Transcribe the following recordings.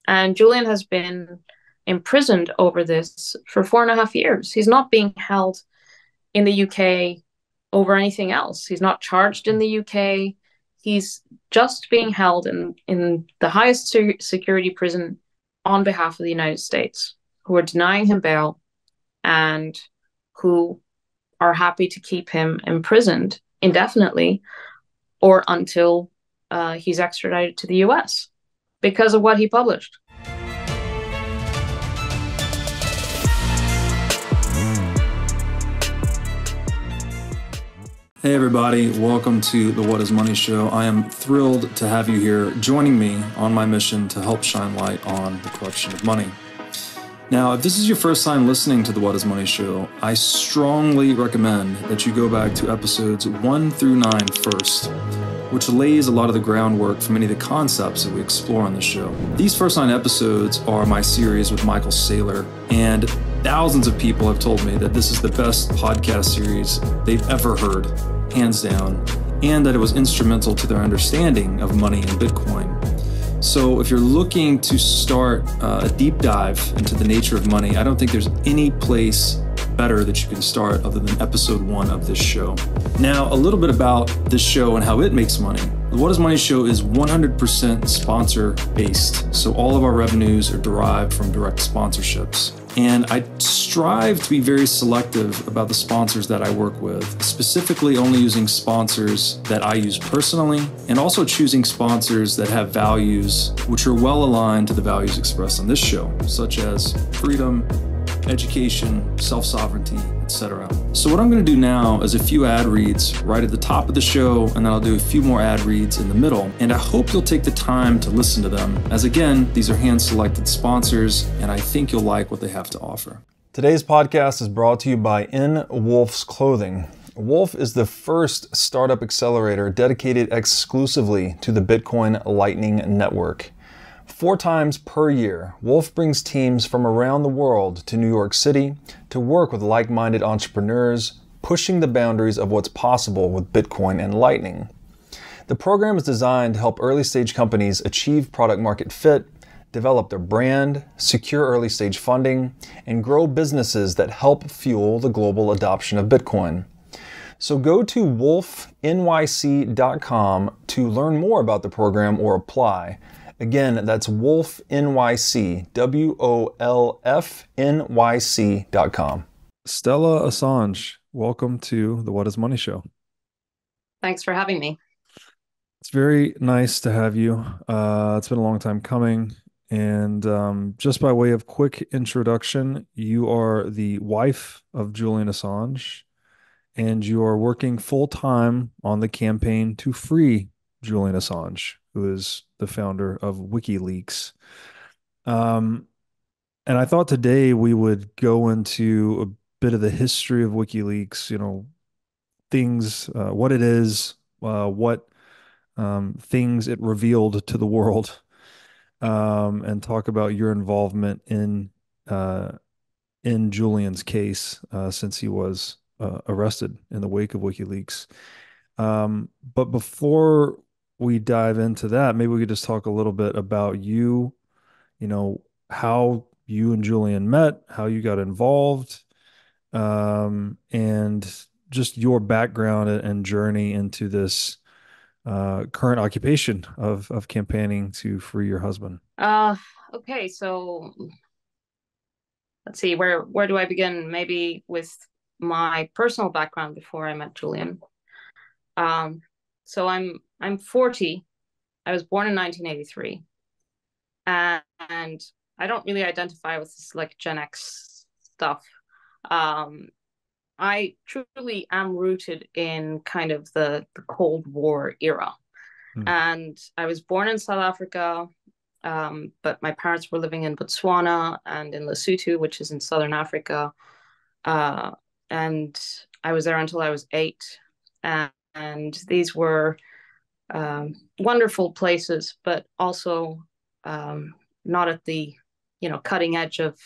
And Julian has been imprisoned over this for 4.5 years. He's not being held in the UK over anything else. He's not charged in the UK. He's just being held in the highest security prison on behalf of the United States, who are denying him bail and who are happy to keep him imprisoned indefinitely or until he's extradited to the US because of what he published. Hey everybody, welcome to the What is Money Show. I am thrilled to have you here joining me on my mission to help shine light on the corruption of money. Now, if this is your first time listening to the What is Money Show, I strongly recommend that you go back to episodes 1 through 9 first, which lays a lot of the groundwork for many of the concepts that we explore on the show. These first 9 episodes are my series with Michael Saylor, and thousands of people have told me that this is the best podcast series they've ever heard, hands down, and that it was instrumental to their understanding of money and Bitcoin. So if you're looking to start a deep dive into the nature of money, I don't think there's any place better that you can start other than episode 1 of this show. Now, a little bit about this show and how it makes money. The What is Money Show is 100% sponsor based. So all of our revenues are derived from direct sponsorships. And I strive to be very selective about the sponsors that I work with, specifically only using sponsors that I use personally, and also choosing sponsors that have values which are well aligned to the values expressed on this show, such as freedom, education, self-sovereignty, etc. So what I'm going to do now is a few ad reads right at the top of the show, and then I'll do a few more ad reads in the middle. And I hope you'll take the time to listen to them, as again, these are hand-selected sponsors, and I think you'll like what they have to offer. Today's podcast is brought to you by Wolf's Clothing. Wolf is the first startup accelerator dedicated exclusively to the Bitcoin Lightning Network. 4 times per year, Wolf brings teams from around the world to New York City to work with like-minded entrepreneurs, pushing the boundaries of what's possible with Bitcoin and Lightning. The program is designed to help early-stage companies achieve product-market fit, develop their brand, secure early-stage funding, and grow businesses that help fuel the global adoption of Bitcoin. So go to wolfnyc.com to learn more about the program or apply. Again, that's WolfNYC, WOLFNYC.com. Stella Assange, welcome to the What is Money Show. Thanks for having me. It's very nice to have you. It's been a long time coming. And just by way of quick introduction, you are the wife of Julian Assange, and you are working full-time on the campaign to free Julian Assange, who is the founder of WikiLeaks. And I thought today we would go into a bit of the history of WikiLeaks, things, what it is, what things it revealed to the world, and talk about your involvement in Julian's case since he was arrested in the wake of WikiLeaks. But before we dive into that, maybe we could just talk a little bit about you, how you and Julian met, how you got involved, and just your background and journey into this current occupation of campaigning to free your husband. Okay, so let's see, where do I begin? Maybe with my personal background before I met Julian. So I'm 40. I was born in 1983, and I don't really identify with this like Gen X stuff. I truly am rooted in kind of the Cold War era. And I was born in South Africa, but my parents were living in Botswana and in Lesotho, which is in Southern Africa. And I was there until I was 8. And these were wonderful places, but also not at the cutting edge of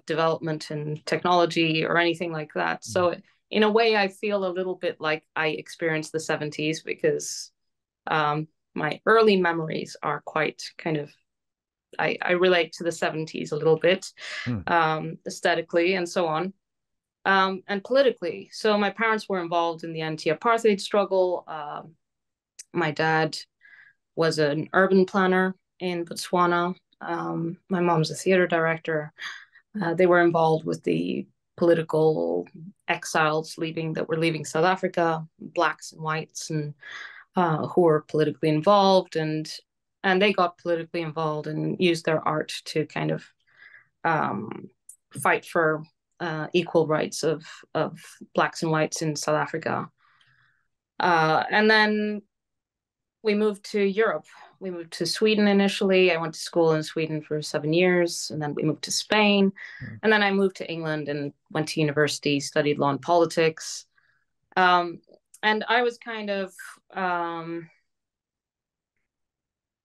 development and technology or anything like that. So in a way, I feel a little bit like I experienced the 70s because my early memories are quite kind of I relate to the 70s a little bit, Mm. aesthetically and so on, and politically. So my parents were involved in the anti-apartheid struggle. My dad was an urban planner in Botswana. My mom's a theater director. They were involved with the political exiles that were leaving South Africa, blacks and whites, and who were politically involved, and they got politically involved and used their art to kind of fight for equal rights of blacks and whites in South Africa. And then we moved to Europe. We moved to Sweden initially. I went to school in Sweden for 7 years, and then we moved to Spain. Mm. And then I moved to England and went to university, studied law and politics. And I was kind of,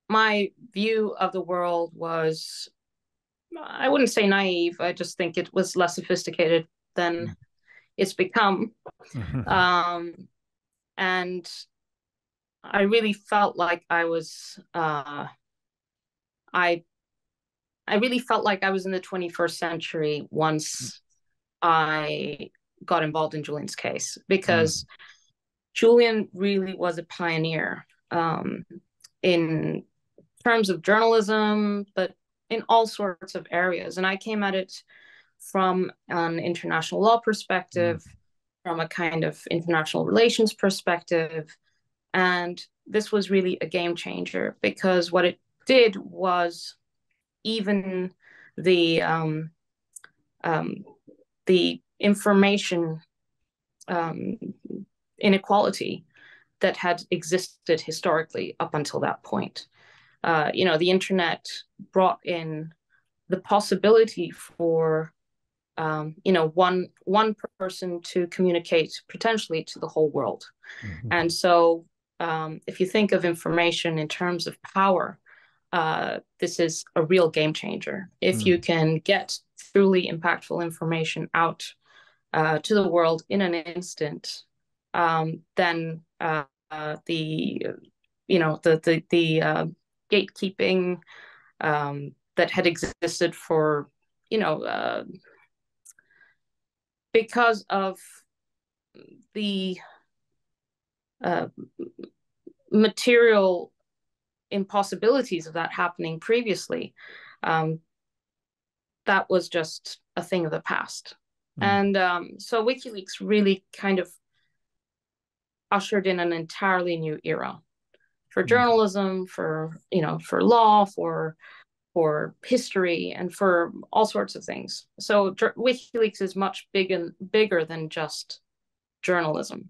my view of the world was, I wouldn't say naive. I just think it was less sophisticated than it's become. And I really felt like I was, I really felt like I was in the 21st century once I got involved in Julian's case, because Julian really was a pioneer in terms of journalism, but in all sorts of areas. And I came at it from an international law perspective, from a kind of international relations perspective. And this was really a game changer, because what it did was even the information inequality that had existed historically up until that point. The internet brought in the possibility for one person to communicate potentially to the whole world. And so if you think of information in terms of power, this is a real game changer. If you can get truly impactful information out to the world in an instant, then the gatekeeping that had existed for because of the material impossibilities of that happening previously, that was just a thing of the past. And so WikiLeaks really kind of ushered in an entirely new era for journalism, for law, for history, and for all sorts of things. So WikiLeaks is much bigger than just journalism,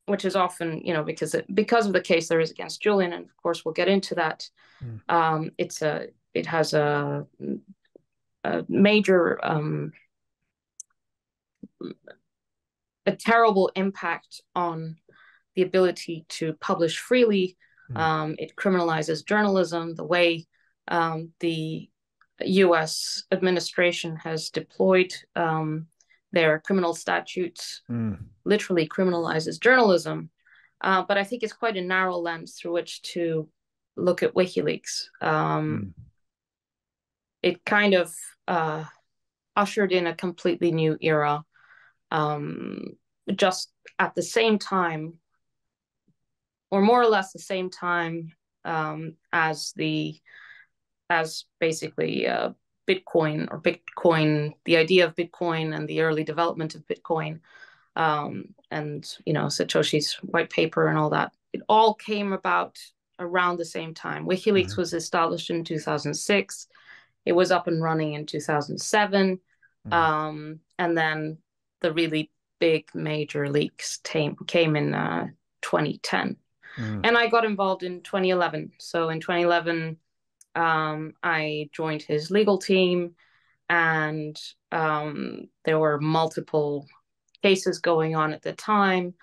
which is often, because of the case there is against Julian, and of course we'll get into that. It has a major, a terrible impact on the ability to publish freely. It criminalizes journalism. The way the U.S. administration has deployed their criminal statutes literally criminalizes journalism. But I think it's quite a narrow lens through which to look at WikiLeaks. It kind of ushered in a completely new era, just at the same time, or more or less the same time, as basically Bitcoin, the idea of Bitcoin and the early development of Bitcoin, and Satoshi's white paper and all that. It all came about around the same time. WikiLeaks was established in 2006. It was up and running in 2007. And then the really big major leaks came in 2010. And I got involved in 2011. So in 2011, I joined his legal team, and there were multiple cases going on at the time.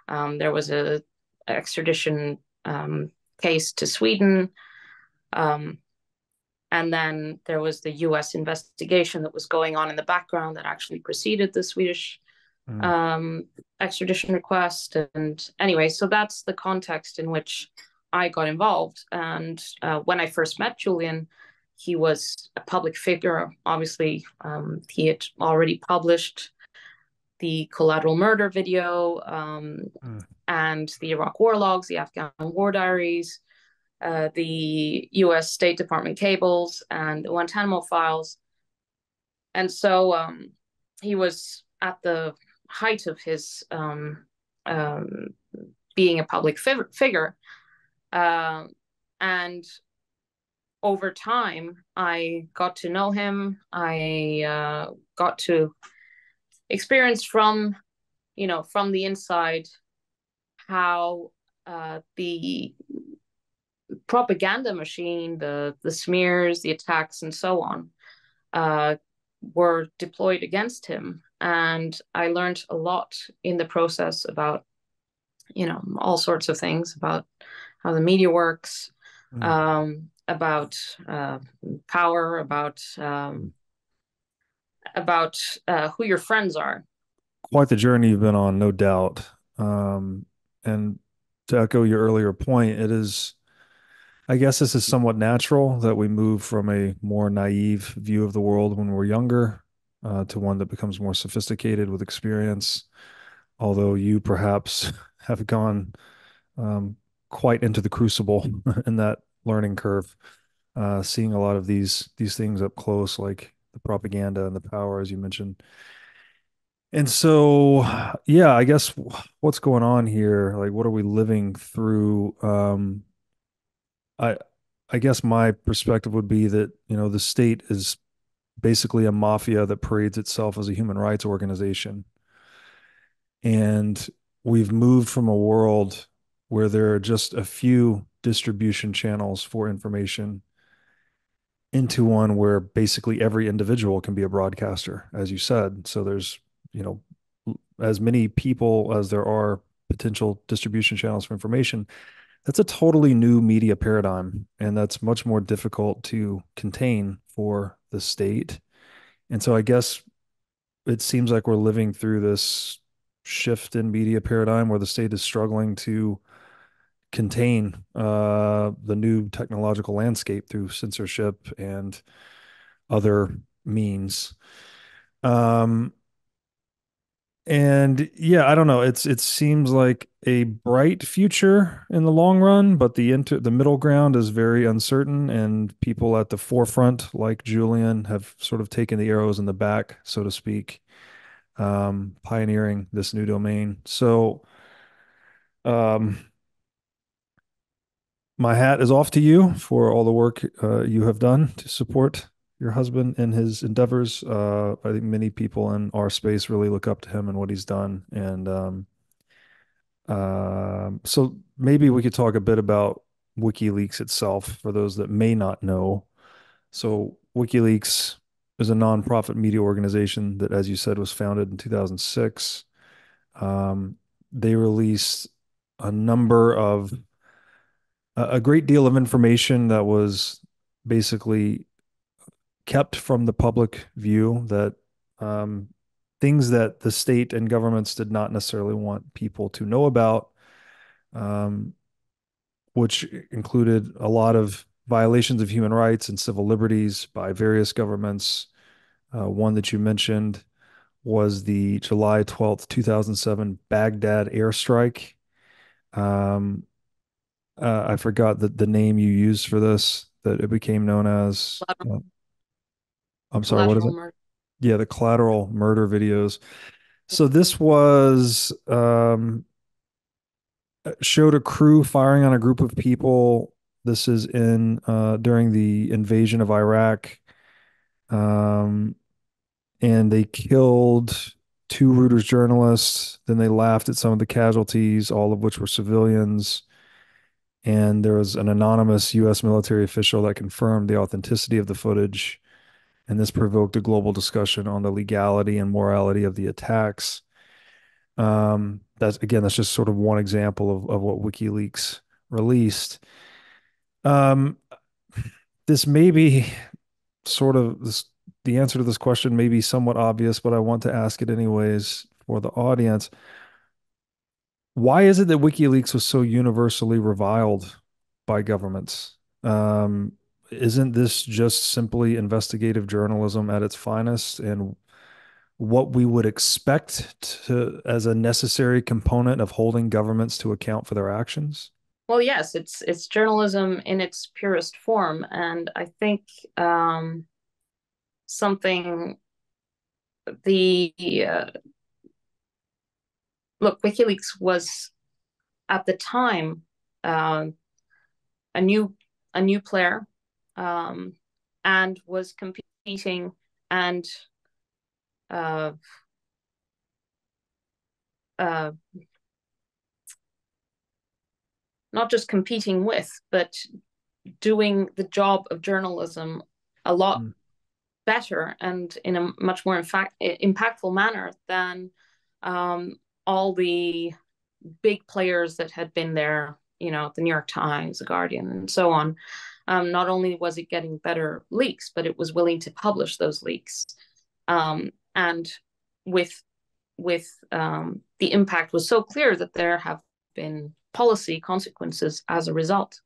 There was a extradition case to Sweden. And then there was the US investigation that was going on in the background that actually preceded the Swedish extradition request. And anyway, so that's the context in which I got involved. And when I first met Julian, he was a public figure. Obviously, he had already published the collateral murder video, Mm. and the Iraq war logs, the Afghan war diaries, the US State Department cables, and the Guantanamo files. And so he was at the height of his um, being a public figure. And over time, I got to know him. I got to experience from the inside how the propaganda machine, the smears, the attacks, and so on, uh, were deployed against him. And I learned a lot in the process about, all sorts of things about how the media works, Mm. about power, about who your friends are. Quite the journey you've been on, no doubt. And to echo your earlier point, it is, I guess this is somewhat natural that we move from a more naive view of the world when we're younger to one that becomes more sophisticated with experience. Although you perhaps have gone um, quite into the crucible in that learning curve, seeing a lot of these things up close, like the propaganda and the power, as you mentioned. And so, yeah, I guess what's going on here? Like, what are we living through? I, I guess my perspective would be that, the state is basically a mafia that parades itself as a human rights organization. And we've moved from a world where there are just a few distribution channels for information into one where basically every individual can be a broadcaster, as you said. So there's, you know, as many people as there are potential distribution channels for information. That's a totally new media paradigm, and that's much more difficult to contain for the state. And so I guess it seems like we're living through this shift in media paradigm where the state is struggling to contain the new technological landscape through censorship and other means. Um, and yeah, I don't know. It seems like a bright future in the long run, but the middle ground is very uncertain, and people at the forefront, like Julian, have sort of taken the arrows in the back, so to speak, pioneering this new domain. So, um, my hat is off to you for all the work you have done to support your husband in his endeavors. I think many people in our space really look up to him and what he's done. And so maybe we could talk a bit about WikiLeaks itself for those that may not know. So WikiLeaks is a nonprofit media organization that, as you said, was founded in 2006. They released a number of a great deal of information that was basically kept from the public view, that um, things that the state and governments did not necessarily want people to know about, um, which included a lot of violations of human rights and civil liberties by various governments. One that you mentioned was the July 12th, 2007 Baghdad airstrike. Um, I forgot the name you used for this, that it became known as. I'm sorry, what is Collateral it? murder. Yeah, the collateral murder videos. So this was showed a crew firing on a group of people. This is in during the invasion of Iraq, um, and they killed two Reuters journalists. Then they laughed at some of the casualties, all of which were civilians. And there was an anonymous U.S. military official that confirmed the authenticity of the footage. And this provoked a global discussion on the legality and morality of the attacks. That's just sort of one example of what WikiLeaks released. Um, this may be sort of this, the answer to this question may be somewhat obvious, but I want to ask it anyways for the audience. Why is it that WikiLeaks was so universally reviled by governments. Isn't this just simply investigative journalism at its finest and what we would expect as a necessary component of holding governments to account for their actions? Well, yes, it's journalism in its purest form, and I think something the look, WikiLeaks was at the time uh, a new player, um, and was competing and uh, uh, not just competing with, but doing the job of journalism a lot better and in a much more impactful manner than all the big players that had been there, the New York Times, the Guardian, and so on. Not only was it getting better leaks, but it was willing to publish those leaks. And with the impact was so clear that there have been policy consequences as a result.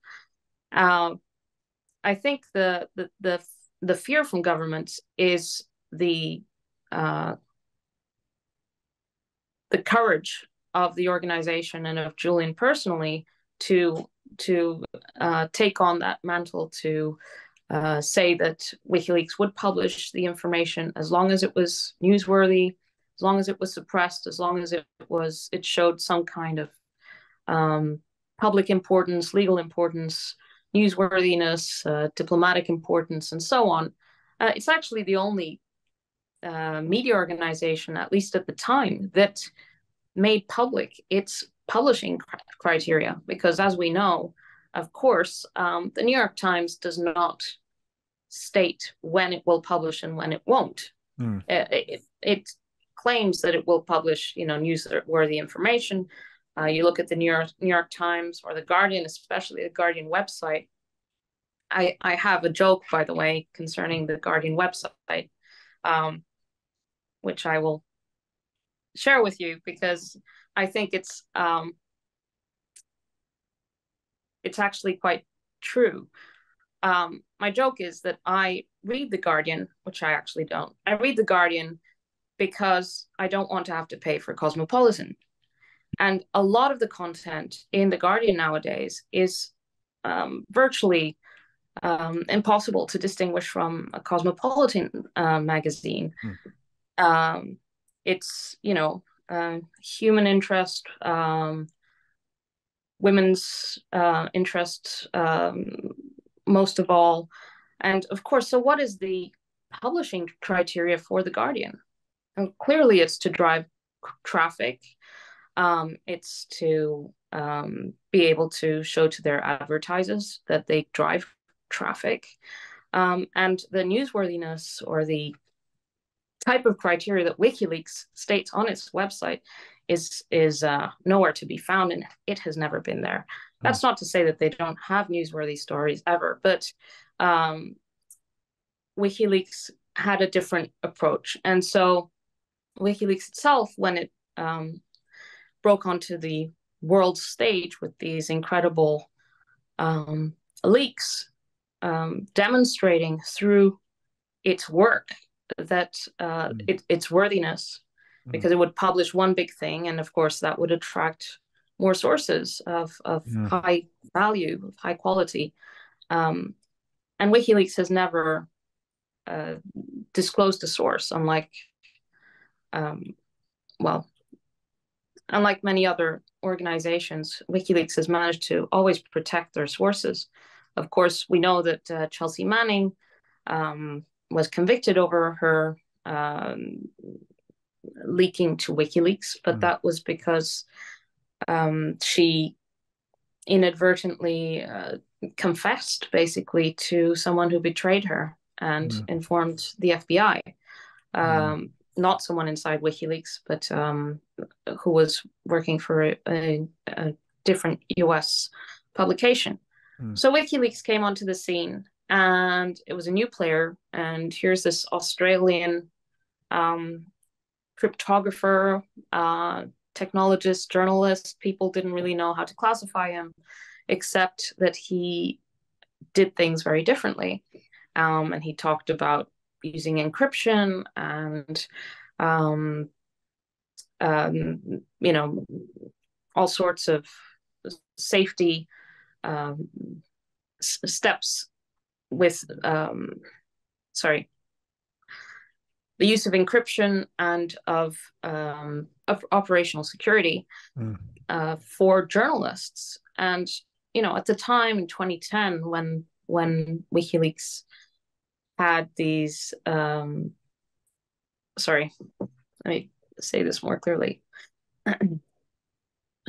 I think the fear from governments is the courage of the organization and of Julian personally to take on that mantle to say that WikiLeaks would publish the information as long as it was newsworthy, as long as it was suppressed, as long as it showed some kind of public importance, legal importance, newsworthiness, diplomatic importance, and so on. It's actually the only media organization, at least at the time, that made public its publishing criteria. Because as we know, of course, the New York Times does not state when it will publish and when it won't. It claims that it will publish, newsworthy information. You look at the New York Times or the Guardian, especially the Guardian website. I have a joke, by the way, concerning the Guardian website, which I will share with you because I think it's actually quite true. My joke is that I read the Guardian, which I actually don't. I read the Guardian because I don't want to have to pay for Cosmopolitan. And a lot of the content in the Guardian nowadays is virtually impossible to distinguish from a Cosmopolitan magazine. It's, human interest, women's interests, most of all. And of course, so what is the publishing criteria for the Guardian? And clearly, it's to drive traffic. It's to be able to show to their advertisers that they drive traffic. And the newsworthiness or the type of criteria that WikiLeaks states on its website is nowhere to be found, and it has never been there. That's not to say that they don't have newsworthy stories ever, but WikiLeaks had a different approach. And so WikiLeaks itself, when it broke onto the world stage with these incredible leaks, demonstrating through its work that its worthiness, because it would publish one big thing, and of course that would attract more sources of high value, of high quality. And WikiLeaks has never disclosed a source, unlike many other organizations. WikiLeaks has managed to always protect their sources. Of course, we know that Chelsea Manning was convicted over her leaking to WikiLeaks, but that was because she inadvertently confessed basically to someone who betrayed her and informed the FBI. Not someone inside WikiLeaks, but who was working for a different US publication. So WikiLeaks came onto the scene, and it was a new player. And here's this Australian cryptographer, technologist, journalist. People didn't really know how to classify him. except that he did things very differently. And he talked about using encryption and, um, you know, all sorts of safety um, steps with, sorry, the use of encryption and of operational security for journalists. And, at the time in 2010, when WikiLeaks had these, sorry, let me say this more clearly.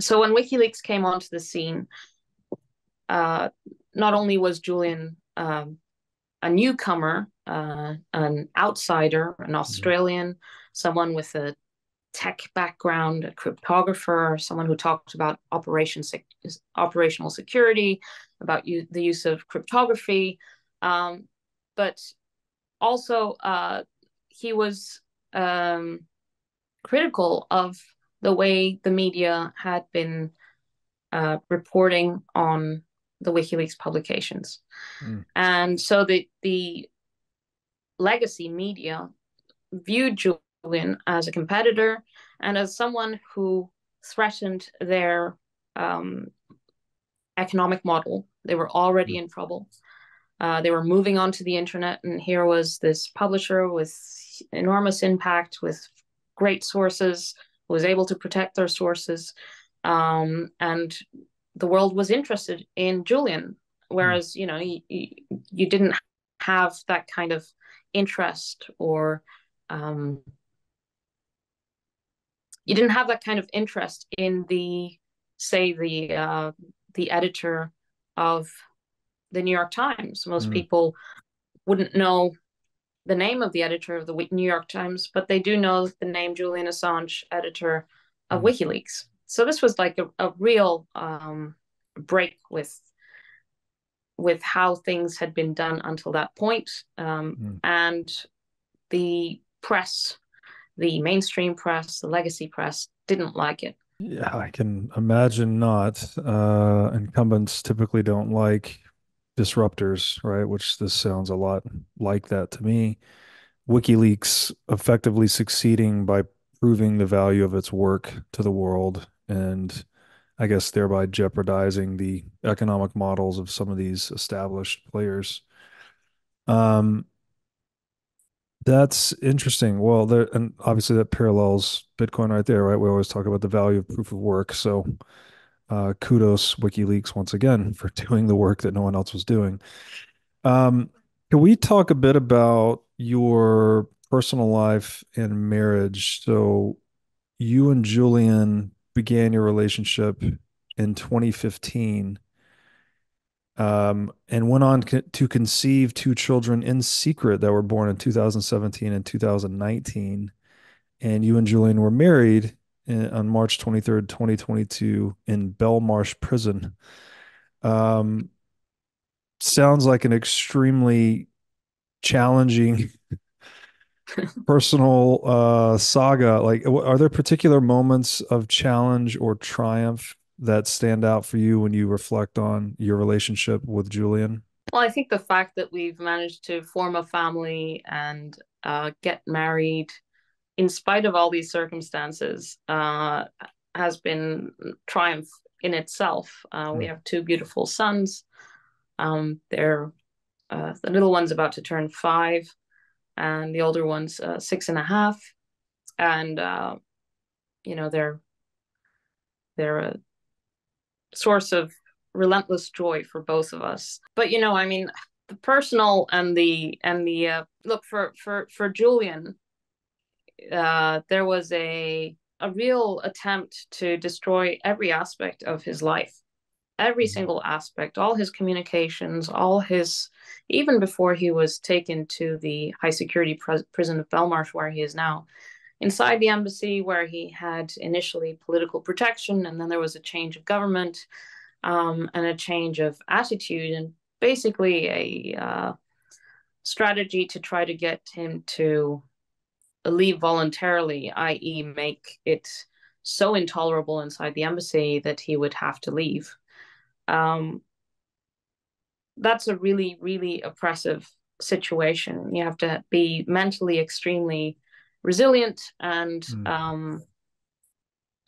So when WikiLeaks came onto the scene, not only was Julian a newcomer, an outsider, an Australian, someone with a tech background, a cryptographer, someone who talked about operational security, about the use of cryptography, but also he was critical of the way the media had been reporting on the WikiLeaks publications. And so the legacy media viewed Julian as a competitor and as someone who threatened their economic model. They were already in trouble. They were moving on to the internet, and here was this publisher with enormous impact, with great sources, who was able to protect their sources. And the world was interested in Julian, whereas, you didn't have that kind of interest, or you didn't have that kind of interest in the editor of the New York Times. Most people wouldn't know the name of the editor of the New York Times, but they do know the name Julian Assange, editor of WikiLeaks. So this was like a real break with how things had been done until that point. And the press, the mainstream press, the legacy press, didn't like it. Yeah, I can imagine not. Incumbents typically don't like disruptors, right? Which this sounds a lot like that to me. WikiLeaks effectively succeeding by proving the value of its work to the world, and I guess thereby jeopardizing the economic models of some of these established players. That's interesting. Well, there, and obviously that parallels Bitcoin right there, right? We always talk about the value of proof of work. So kudos WikiLeaks once again for doing the work that no one else was doing. Um, can we talk a bit about your personal life and marriage? So you and Julian began your relationship in 2015, and went on to conceive two children in secret that were born in 2017 and 2019. And you and Julian were married on March 23rd, 2022 in Belmarsh Prison. Sounds like an extremely challenging personal saga. Like, are there particular moments of challenge or triumph that stand out for you when you reflect on your relationship with Julian? Well, I think the fact that we've managed to form a family and get married in spite of all these circumstances has been triumph in itself. We have two beautiful sons. They're the little one's about to turn 5, and the older one's 6.5. And they're a source of relentless joy for both of us. But I mean, the personal and the look for Julian, there was a real attempt to destroy every aspect of his life, every single aspect, all his communications, even before he was taken to the high security prison of Belmarsh, where he is now, inside the embassy, where he had initially political protection, and then there was a change of government, and a change of attitude, and basically a strategy to try to get him to leave voluntarily, i.e. make it so intolerable inside the embassy that he would have to leave. um, that's a really, really oppressive situation. You have to be mentally extremely resilient and Mm.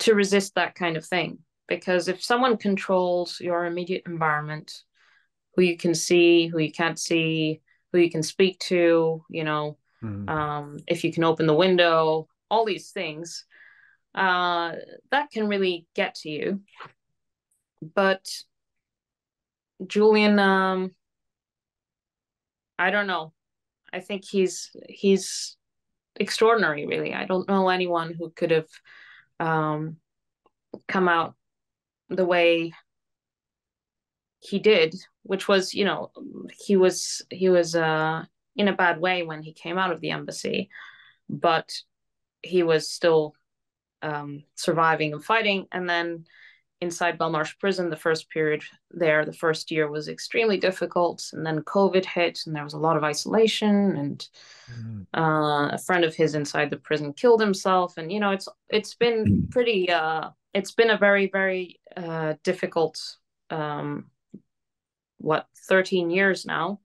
to resist that kind of thing. Because if someone controls your immediate environment, who you can see, who you can't see, who you can speak to, Mm. if you can open the window, all these things, that can really get to you. But Julian, I don't know. I think he's extraordinary, really. I don't know anyone who could have um, come out the way he did, which was, he was in a bad way when he came out of the embassy, but he was still surviving and fighting. And then inside Belmarsh prison, the first period there, the first year was extremely difficult. And then COVID hit, and there was a lot of isolation. And Mm. a friend of his inside the prison killed himself. And it's been pretty. It's been a very very difficult. Um, 13 years now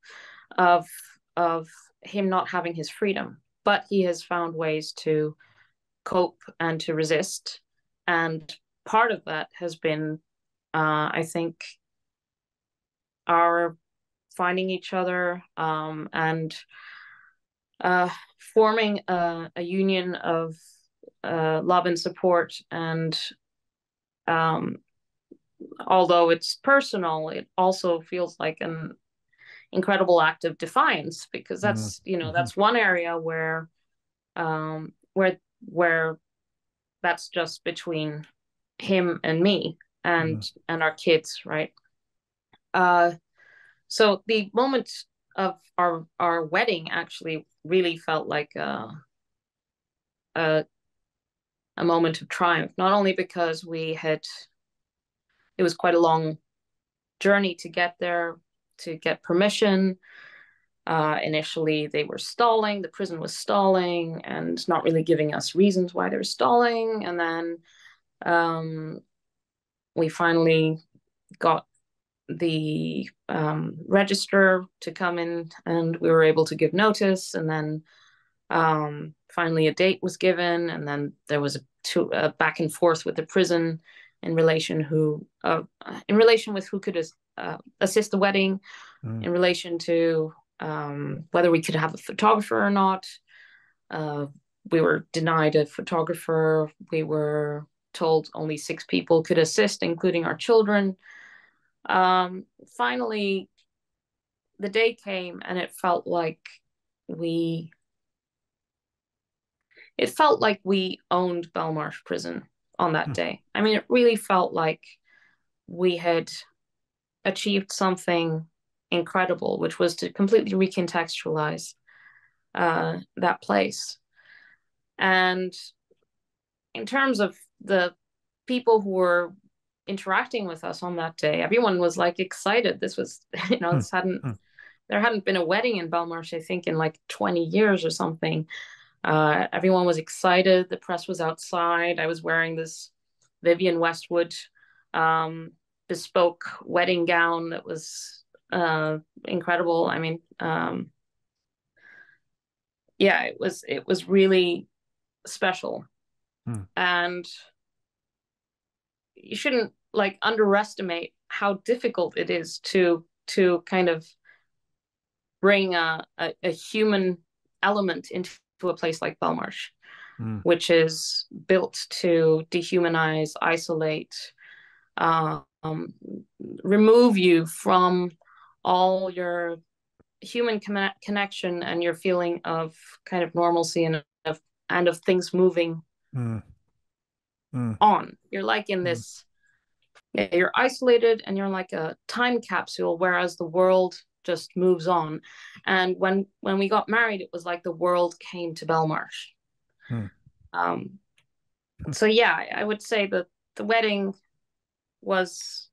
of of him not having his freedom, but he has found ways to cope and to resist. And part of that has been, I think, our finding each other, and forming a union of love and support. And um, although it's personal, it also feels like an incredible act of defiance, because Mm. that's one area um, where where that's just between him and me Mm. and our kids, right? Uh, so the moment of our wedding actually really felt like a a moment of triumph, not only because it was quite a long journey to get there, to get permission. Initially, they were stalling, the prison was stalling and not really giving us reasons why they were stalling. And then um, we finally got the register to come in, and we were able to give notice. And then finally a date was given, and then there was a back and forth with the prison in relation with who could assist the wedding, Mm. in relation to whether we could have a photographer or not. Uh, we were denied a photographer. We were told only 6 people could assist, including our children. Finally, the day came, and we it felt like we owned Belmarsh Prison on that Mm. day. I mean, it really felt like we had achieved something incredible, which was to completely recontextualize that place. And in terms of the people who were interacting with us on that day, everyone was like excited. This was, Mm. this hadn't Mm. there hadn't been a wedding in Belmarsh, I think, in like 20 years or something. Everyone was excited. The press was outside. I was wearing this Vivienne Westwood um, bespoke wedding gown that was incredible. I mean, yeah, it was really special. Mm. And you shouldn't like underestimate how difficult it is to kind of bring a human element into a place like Belmarsh, Mm. which is built to dehumanize, isolate, um, remove you from all your human connection and your feeling of kind of normalcy and of things moving Mm. Mm. on. You're like in Mm. this, yeah, you're isolated and you're like a time capsule, whereas the world just moves on. And when we got married, it was like the world came to Belmarsh. Mm. Um, so yeah, I would say that the wedding was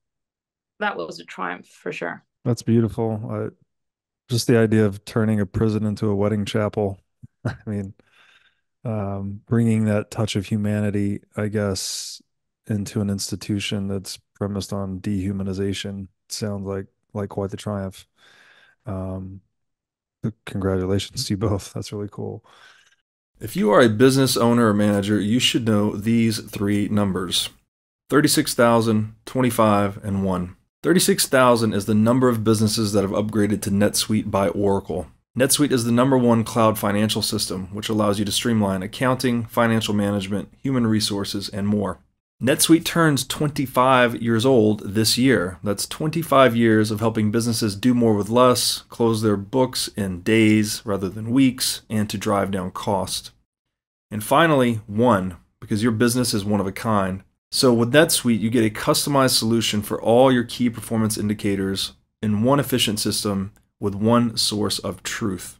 that was a triumph for sure. That's beautiful. Just the idea of turning a prison into a wedding chapel. I mean, bringing that touch of humanity, I guess, into an institution that's premised on dehumanization. Sounds like quite the triumph. Um, Congratulations to you both. That's really cool. If you are a business owner or manager, you should know these three numbers: 36,000, 25, and 1. 36,000 is the number of businesses that have upgraded to NetSuite by Oracle. NetSuite is the #1 cloud financial system, which allows you to streamline accounting, financial management, human resources, and more. NetSuite turns 25 years old this year. That's 25 years of helping businesses do more with less, close their books in days rather than weeks, and to drive down cost. And finally, 1, because your business is one of a kind. So with NetSuite, you get a customized solution for all your key performance indicators in one efficient system with one source of truth.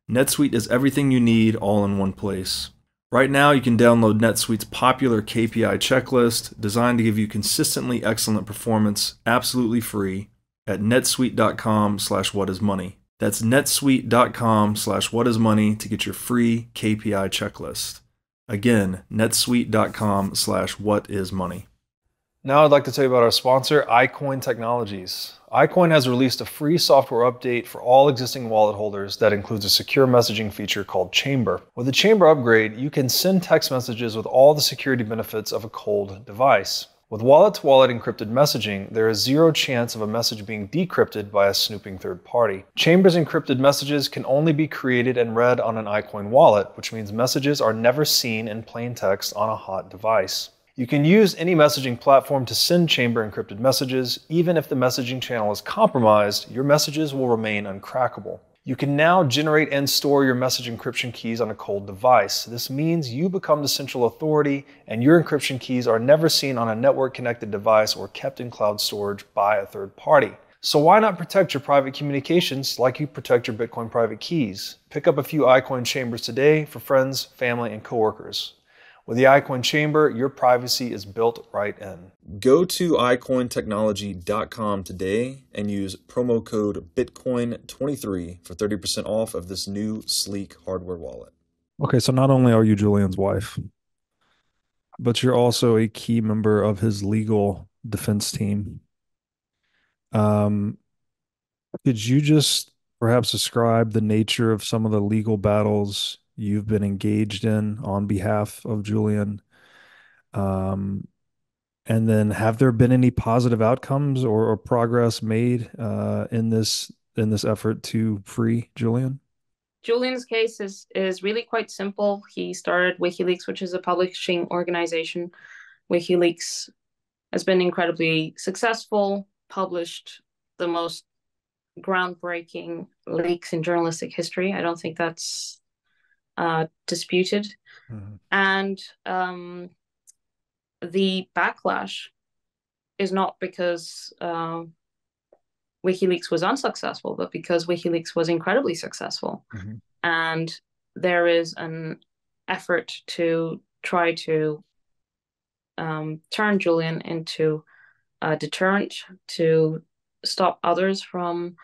NetSuite is everything you need all in one place. Right now, you can download NetSuite's popular KPI checklist designed to give you consistently excellent performance absolutely free at netsuite.com/whatismoney. That's netsuite.com/whatismoney to get your free KPI checklist. Again, netsuite.com/whatismoney. Now I'd like to tell you about our sponsor, iCoin Technologies. iCoin has released a free software update for all existing wallet holders that includes a secure messaging feature called Chamber. With the Chamber upgrade, you can send text messages with all the security benefits of a cold device. With wallet-to-wallet encrypted messaging, there is zero chance of a message being decrypted by a snooping third party. Chamber's encrypted messages can only be created and read on an iCoin wallet, which means messages are never seen in plain text on a hot device. You can use any messaging platform to send Chamber encrypted messages. Even if the messaging channel is compromised, your messages will remain uncrackable. You can now generate and store your message encryption keys on a cold device. This means you become the central authority and your encryption keys are never seen on a network-connected device or kept in cloud storage by a third party. So why not protect your private communications like you protect your Bitcoin private keys? Pick up a few iCoin Chambers today for friends, family, and coworkers. With the iCoin Chamber, your privacy is built right in. Go to iCointechnology.com today and use promo code Bitcoin23 for 30% off of this new sleek hardware wallet. Okay, so not only are you Julian's wife, but you're also a key member of his legal defense team. Could you just perhaps describe the nature of some of the legal battles you've been engaged in on behalf of Julian? And then have there been any positive outcomes or progress made in this effort to free Julian? Julian's case is really quite simple. He started WikiLeaks, which is a publishing organization. WikiLeaks has been incredibly successful, published the most groundbreaking leaks in journalistic history. I don't think that's disputed. Mm-hmm. And the backlash is not because WikiLeaks was unsuccessful, but because WikiLeaks was incredibly successful. Mm-hmm. And there is an effort to try to turn Julian into a deterrent, to stop others from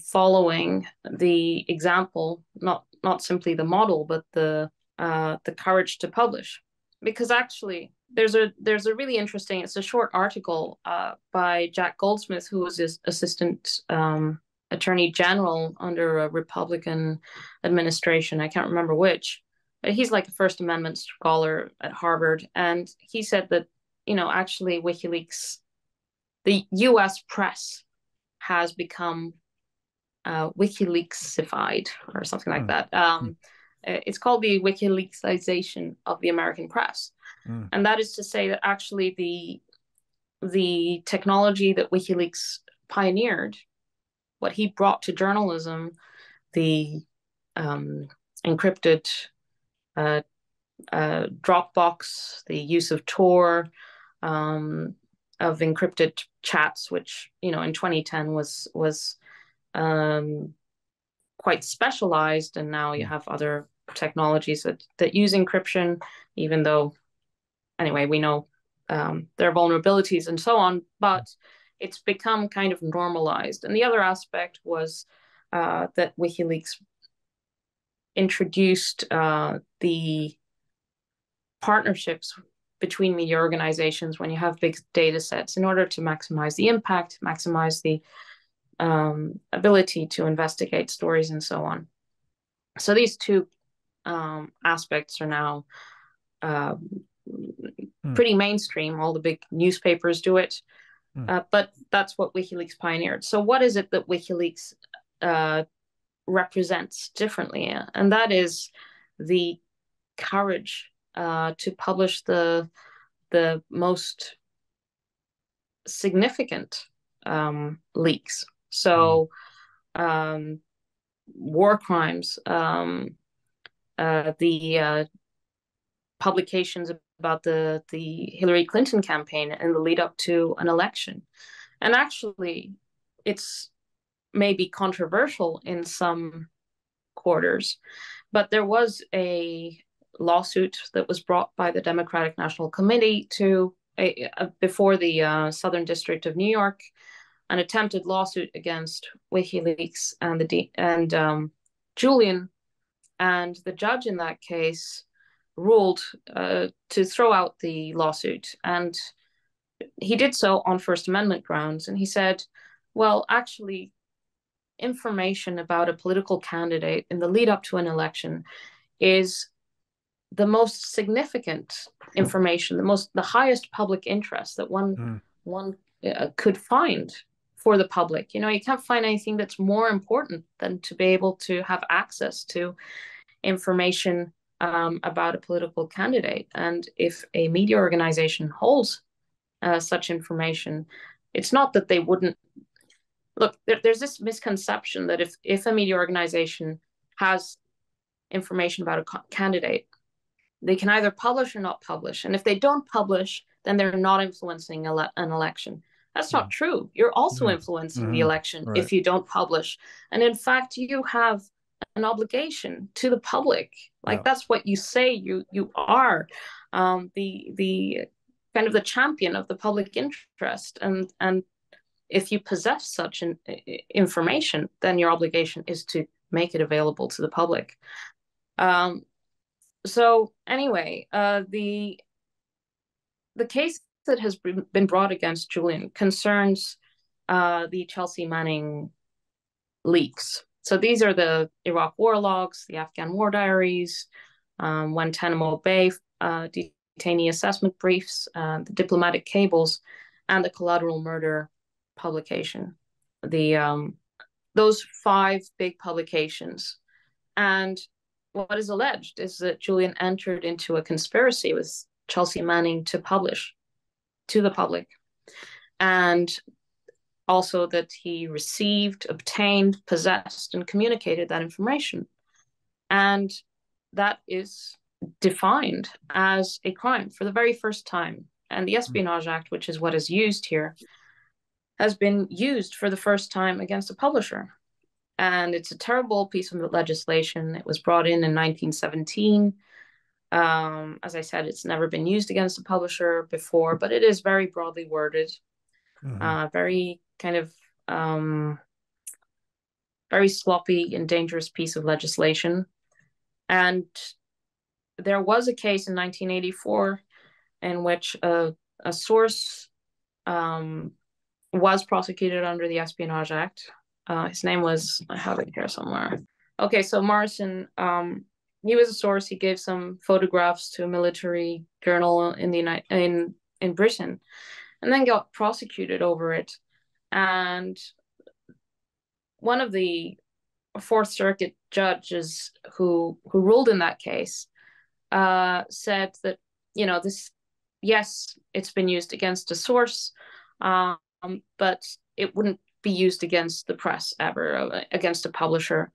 following the example, not simply the model, but the courage to publish. Because actually, there's a really interesting, it's a short article by Jack Goldsmith, who was his assistant attorney general under a Republican administration. I can't remember which, but he's like a First Amendment scholar at Harvard. And he said that, actually WikiLeaks, the US press has become WikiLeaksified or something like that. It's called the WikiLeaksization of the American press. And that is to say that actually the technology that WikiLeaks pioneered, what he brought to journalism, the encrypted Dropbox, the use of Tor, of encrypted chats, which in 2010 was quite specialized, and now you have other technologies that use encryption, even though, anyway, we know there are vulnerabilities and so on, but it's become kind of normalized. And the other aspect was that WikiLeaks introduced the partnerships between media organizations when you have big data sets in order to maximize the impact, maximize the ability to investigate stories and so on. So these two aspects are now pretty mainstream. All the big newspapers do it, but that's what WikiLeaks pioneered. So what is it that WikiLeaks represents differently? And that is the courage to publish the most significant leaks. So war crimes, the publications about the Hillary Clinton campaign and the lead up to an election. And actually, it's maybe controversial in some quarters, but there was a lawsuit that was brought by the Democratic National Committee to before the Southern District of New York, an attempted lawsuit against WikiLeaks and Julian, and the judge in that case ruled to throw out the lawsuit, and he did so on First Amendment grounds. And he said, well, actually, information about a political candidate in the lead up to an election is the most significant information, the highest public interest that one could find for the public. You know, you can't find anything that's more important than to be able to have access to information about a political candidate. And if a media organization holds such information, it's not that they wouldn't look. There's this misconception that if a media organization has information about a candidate, they can either publish or not publish. And if they don't publish, then they're not influencing an election. That's not true. You're also influencing the election if you don't publish. And in fact, you have an obligation to the public. Like that's what you say you are, the kind of the champion of the public interest. And if you possess such an information, then your obligation is to make it available to the public. So anyway, the case that has been brought against Julian concerns the Chelsea Manning leaks. So these are the Iraq war logs, the Afghan war diaries, Guantanamo Bay detainee assessment briefs, the diplomatic cables, and the collateral murder publication. Those 5 big publications. And what is alleged is that Julian entered into a conspiracy with Chelsea Manning to publish to the public, and also that he received, obtained, possessed, and communicated that information. And that is defined as a crime for the very first time. And the Espionage Act, which is what is used here, has been used for the first time against a publisher. And it's a terrible piece of legislation. It was brought in 1917. As I said, it's never been used against a publisher before, but it is very broadly worded, very kind of very sloppy and dangerous piece of legislation. And there was a case in 1984 in which a source was prosecuted under the Espionage Act. His name was, I have it here somewhere. Okay, so Morrison, he was a source. He gave some photographs to a military journal in Britain, and then got prosecuted over it. And one of the Fourth Circuit judges who ruled in that case said that, you know, yes, it's been used against a source, but it wouldn't be used against the press ever, against a publisher,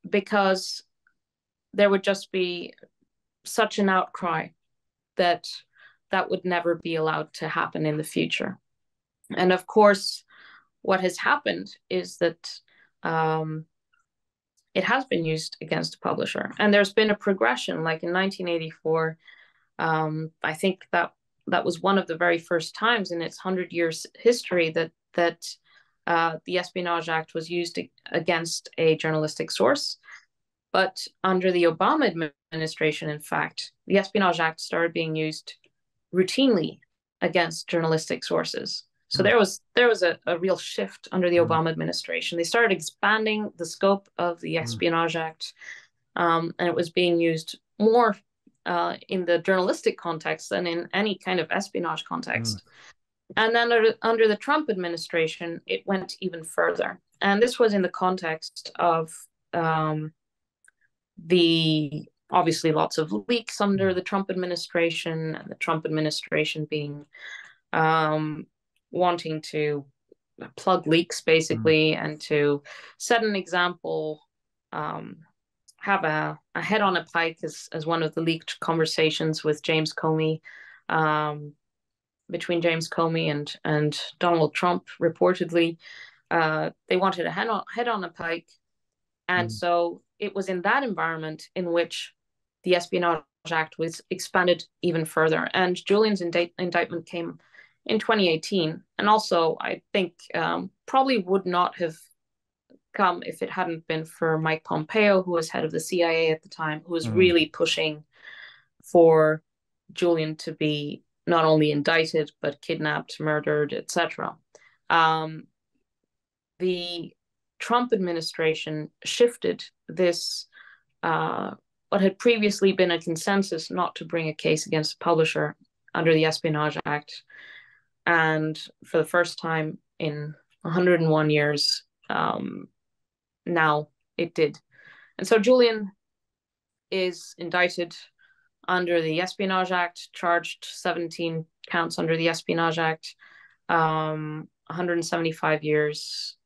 because there would just be such an outcry that would never be allowed to happen in the future. And of course, what has happened is that it has been used against a publisher. And there's been a progression, like in 1984, I think that was one of the very first times in its 100 years history that the Espionage Act was used against a journalistic source. But under the Obama administration, in fact, the Espionage Act started being used routinely against journalistic sources. So there was a real shift under the Obama administration. They started expanding the scope of the Espionage Act, and it was being used more in the journalistic context than in any kind of espionage context. And then under the Trump administration, it went even further. And this was in the context of the obviously lots of leaks under the Trump administration, and the Trump administration being wanting to plug leaks basically and to set an example, have a head on a pike as one of the leaked conversations with James Comey, between James Comey and Donald Trump reportedly. They wanted a head on a pike. And so it was in that environment in which the Espionage Act was expanded even further. And Julian's indictment came in 2018. And also, I think probably would not have come if it hadn't been for Mike Pompeo, who was head of the CIA at the time, who was really pushing for Julian to be not only indicted, but kidnapped, murdered, etc. The Trump administration shifted this, what had previously been a consensus not to bring a case against a publisher under the Espionage Act. And for the first time in 101 years, now it did. And so Julian is indicted under the Espionage Act, charged 17 counts under the Espionage Act, 175 years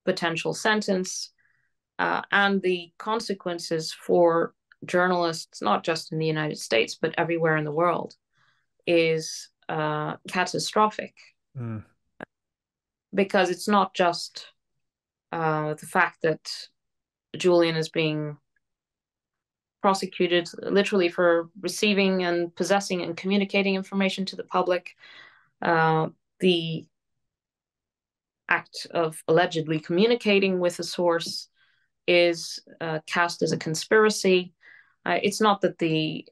potential sentence, and the consequences for journalists, not just in the United States, but everywhere in the world, is catastrophic. Because it's not just the fact that Julian is being prosecuted literally for receiving and possessing and communicating information to the public. The act of allegedly communicating with a source is cast as a conspiracy. It's not that the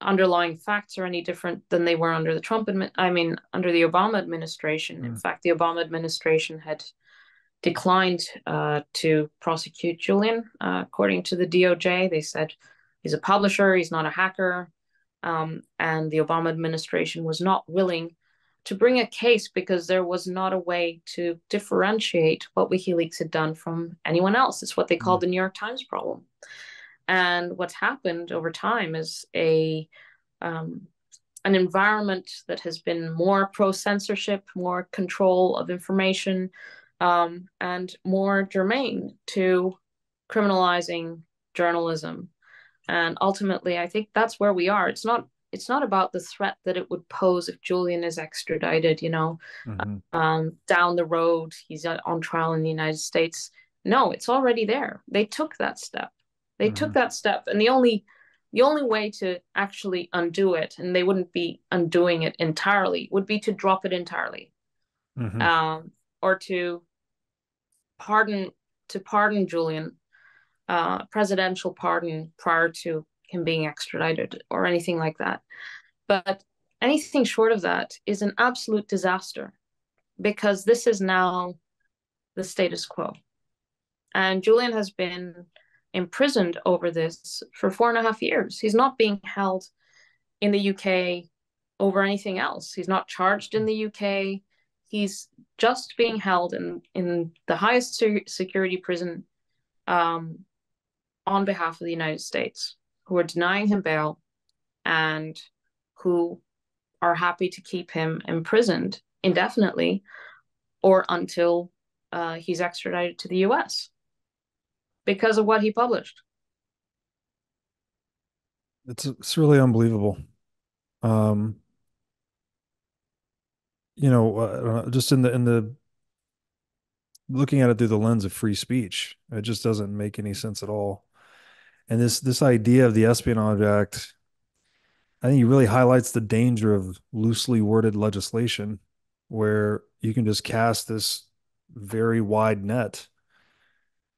underlying facts are any different than they were under the under the Obama administration. In fact, the Obama administration had declined to prosecute Julian. According to the DOJ, they said he's a publisher, he's not a hacker, and the Obama administration was not willing to bring a case because there was not a way to differentiate what WikiLeaks had done from anyone else. It's what they called the New York Times problem. And what's happened over time is an environment that has been more pro-censorship, more control of information, and more germane to criminalizing journalism. And ultimately, I think that's where we are. It's not about the threat that it would pose if Julian is extradited, down the road, he's on trial in the United States. No, it's already there. They took that step. And the only way to actually undo it, and they wouldn't be undoing it entirely, would be to drop it entirely, or to pardon Julian, presidential pardon prior to him being extradited or anything like that. But anything short of that is an absolute disaster, because this is now the status quo. And Julian has been imprisoned over this for 4.5 years. He's not being held in the UK over anything else. He's not charged in the UK. He's just being held in the highest security prison on behalf of the United States, who are denying him bail and who are happy to keep him imprisoned indefinitely or until he's extradited to the US because of what he published. It's really unbelievable. Just in the looking at it through the lens of free speech, it just doesn't make any sense at all. And this idea of the Espionage Act, I think it really highlights the danger of loosely worded legislation, where you can just cast this very wide net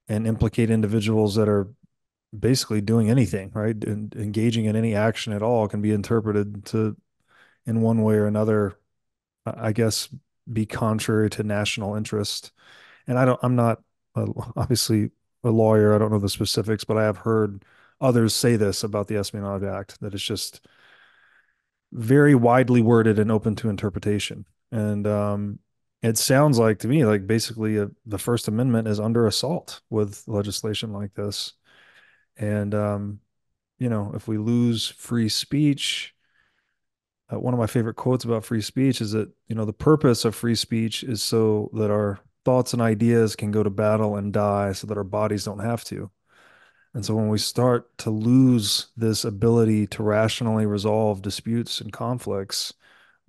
and implicate individuals that are basically doing anything, right? And engaging in any action at all can be interpreted to, in one way or another, I guess, be contrary to national interest. And I'm not obviously a lawyer. I don't know the specifics, but I have heard others say this about the Espionage Act, that it's just very widely worded and open to interpretation. And it sounds like to me like basically the First Amendment is under assault with legislation like this. And if we lose free speech, one of my favorite quotes about free speech is that the purpose of free speech is so that our thoughts and ideas can go to battle and die, so that our bodies don't have to. And so when we start to lose this ability to rationally resolve disputes and conflicts,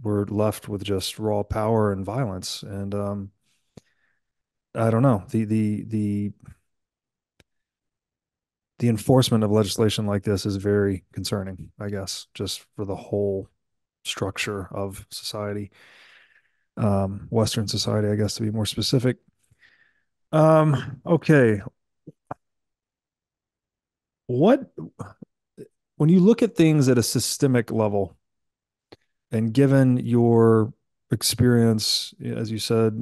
we're left with just raw power and violence. And I don't know, the enforcement of legislation like this is very concerning, I guess, just for the whole structure of society, Western society, I guess, to be more specific. Okay, what when you look at things at a systemic level, and given your experience, as you said,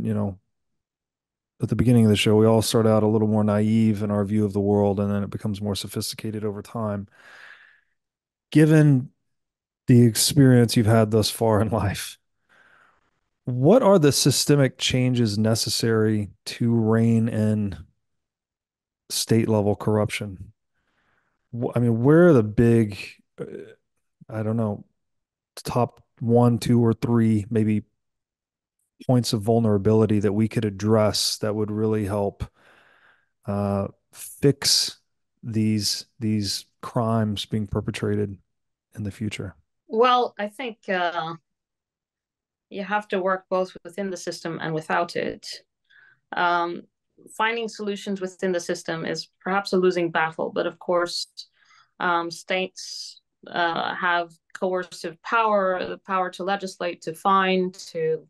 at the beginning of the show, we all start out a little more naive in our view of the world, and then it becomes more sophisticated over time. Given the experience you've had thus far in life, what are the systemic changes necessary to rein in state level corruption? I mean, where are the big, I don't know, top one, two, or three, maybe points of vulnerability that we could address that would really help fix these crimes being perpetrated in the future? Well, I think you have to work both within the system and without it. Um, Finding solutions within the system is perhaps a losing battle, but of course, states have coercive power, the power to legislate, to fine, to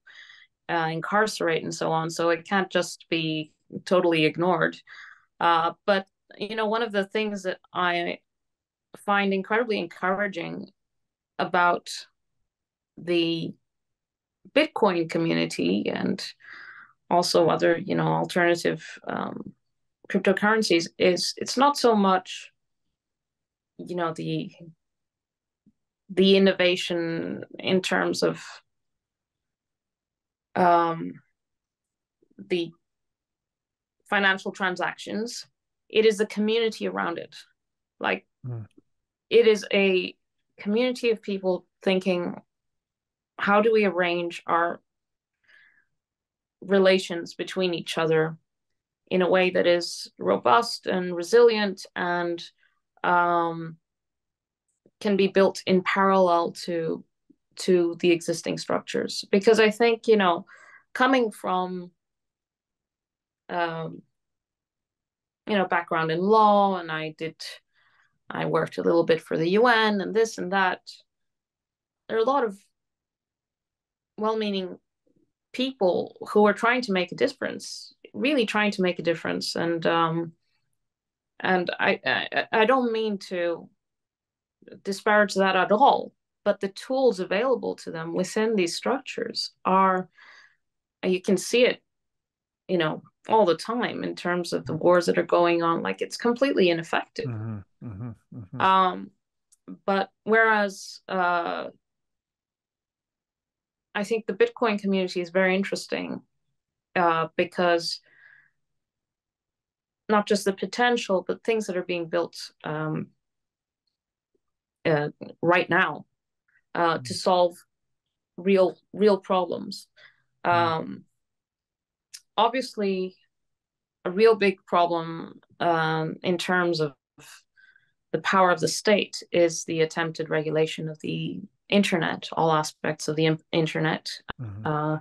incarcerate, and so on. So it can't just be totally ignored. But one of the things that I find incredibly encouraging about the Bitcoin community and also other, alternative cryptocurrencies is it's not so much, the innovation in terms of um, the financial transactions. It is the community around it. Like Mm. it is a community of people thinking, how do we arrange our relations between each other in a way that is robust and resilient and um, can be built in parallel to the existing structures. Because I think coming from um, background in law, and I worked a little bit for the UN and this and that. There are a lot of well-meaning people who are trying to make a difference, really trying to make a difference, and I don't mean to disparage that at all, but the tools available to them within these structures are, you can see it, all the time in terms of the wars that are going on. Like it's completely ineffective. Mm-hmm, mm-hmm, mm-hmm. Um, but whereas I think the Bitcoin community is very interesting because not just the potential, but things that are being built uh, right now to solve real problems. Mm-hmm. Um, Obviously, a real big problem in terms of the power of the state is the attempted regulation of the internet, all aspects of the internet. Mm-hmm. Uh,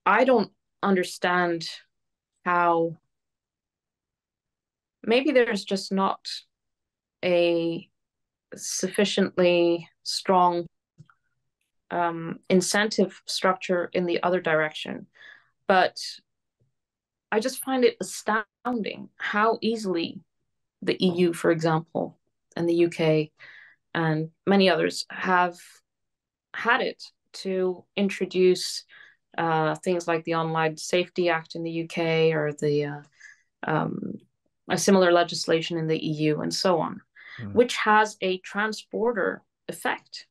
I don't understand how maybe there's just not a sufficiently strong incentive structure in the other direction. But I just find it astounding how easily the EU, for example, and the UK, and many others have had it to introduce things like the Online Safety Act in the UK, or the a similar legislation in the EU, and so on, which has a transborder effect.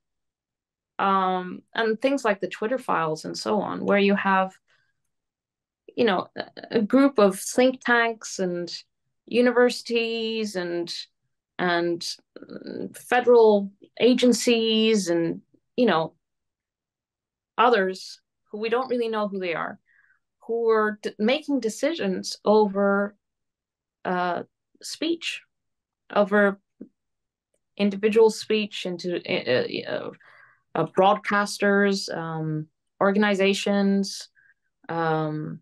And things like the Twitter files and so on, where you have, you know, a group of think tanks and universities and federal agencies and, you know, others who we don't really know who they are, who are making decisions over speech, over individual speech, into broadcasters, organizations, and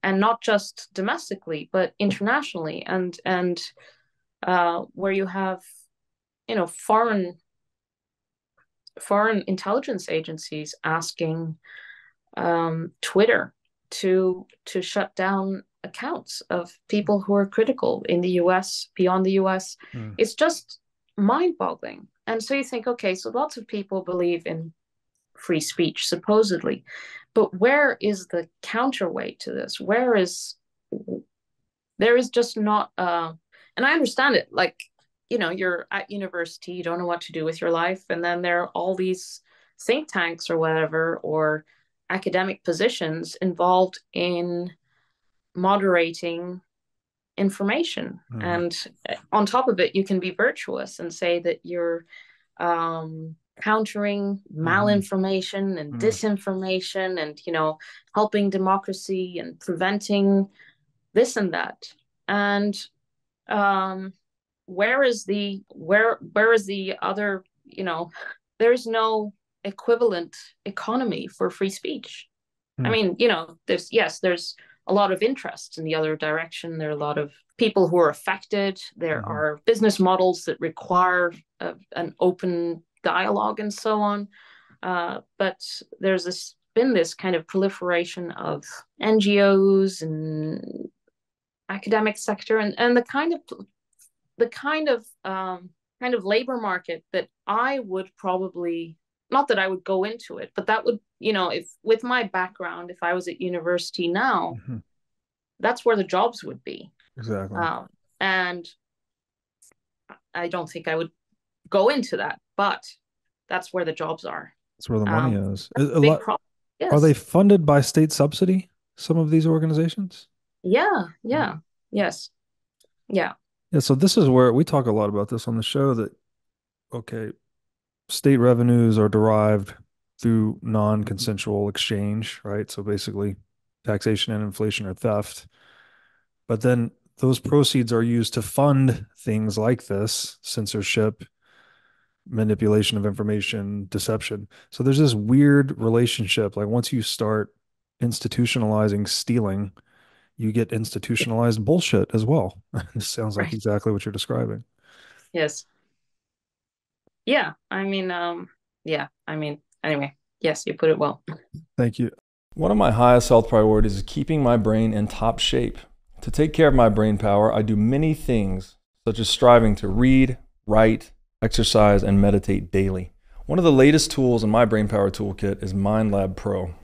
not just domestically, but internationally, and where you have, you know, foreign intelligence agencies asking Twitter to shut down accounts of people who are critical in the US, beyond the US. It's just mind-boggling. And so you think, okay, so lots of people believe in free speech, supposedly, but where is the counterweight to this? There is just not, and I understand it, like, you know, you're at university, you don't know what to do with your life, and then there are all these think tanks or whatever, or academic positions involved in moderating information. And on top of it, you can be virtuous and say that you're countering malinformation and disinformation, and, you know, helping democracy and preventing this and that. And where is the other, you know, there's no equivalent economy for free speech. I mean, you know, there's a lot of interest in the other direction. There are a lot of people who are affected. There are business models that require an open dialogue and so on. But there's been this kind of proliferation of NGOs and academic sector, and the kind of labor market that I would probably, not that I would go into it, but that would, you know, if with my background, if I was at university now, that's where the jobs would be. Exactly. And I don't think I would go into that, but that's where the jobs are. That's where the money is. Big problem. Yes. Are they funded by state subsidy, some of these organizations? Yeah. Yes. Yeah. So this is where we talk a lot about this on the show, that, okay, state revenues are derived through non-consensual exchange, right? So basically taxation and inflation or theft. But then those proceeds are used to fund things like this: censorship, manipulation of information, deception. So there's this weird relationship. Like, once you start institutionalizing stealing, you get institutionalized bullshit as well. This sounds like exactly what you're describing. Yes. Yeah. I mean, anyway, yes, you put it well. Thank you. One of my highest health priorities is keeping my brain in top shape. To take care of my brain power, I do many things, such as striving to read, write, exercise, and meditate daily. One of the latest tools in my brain power toolkit is MindLab Pro.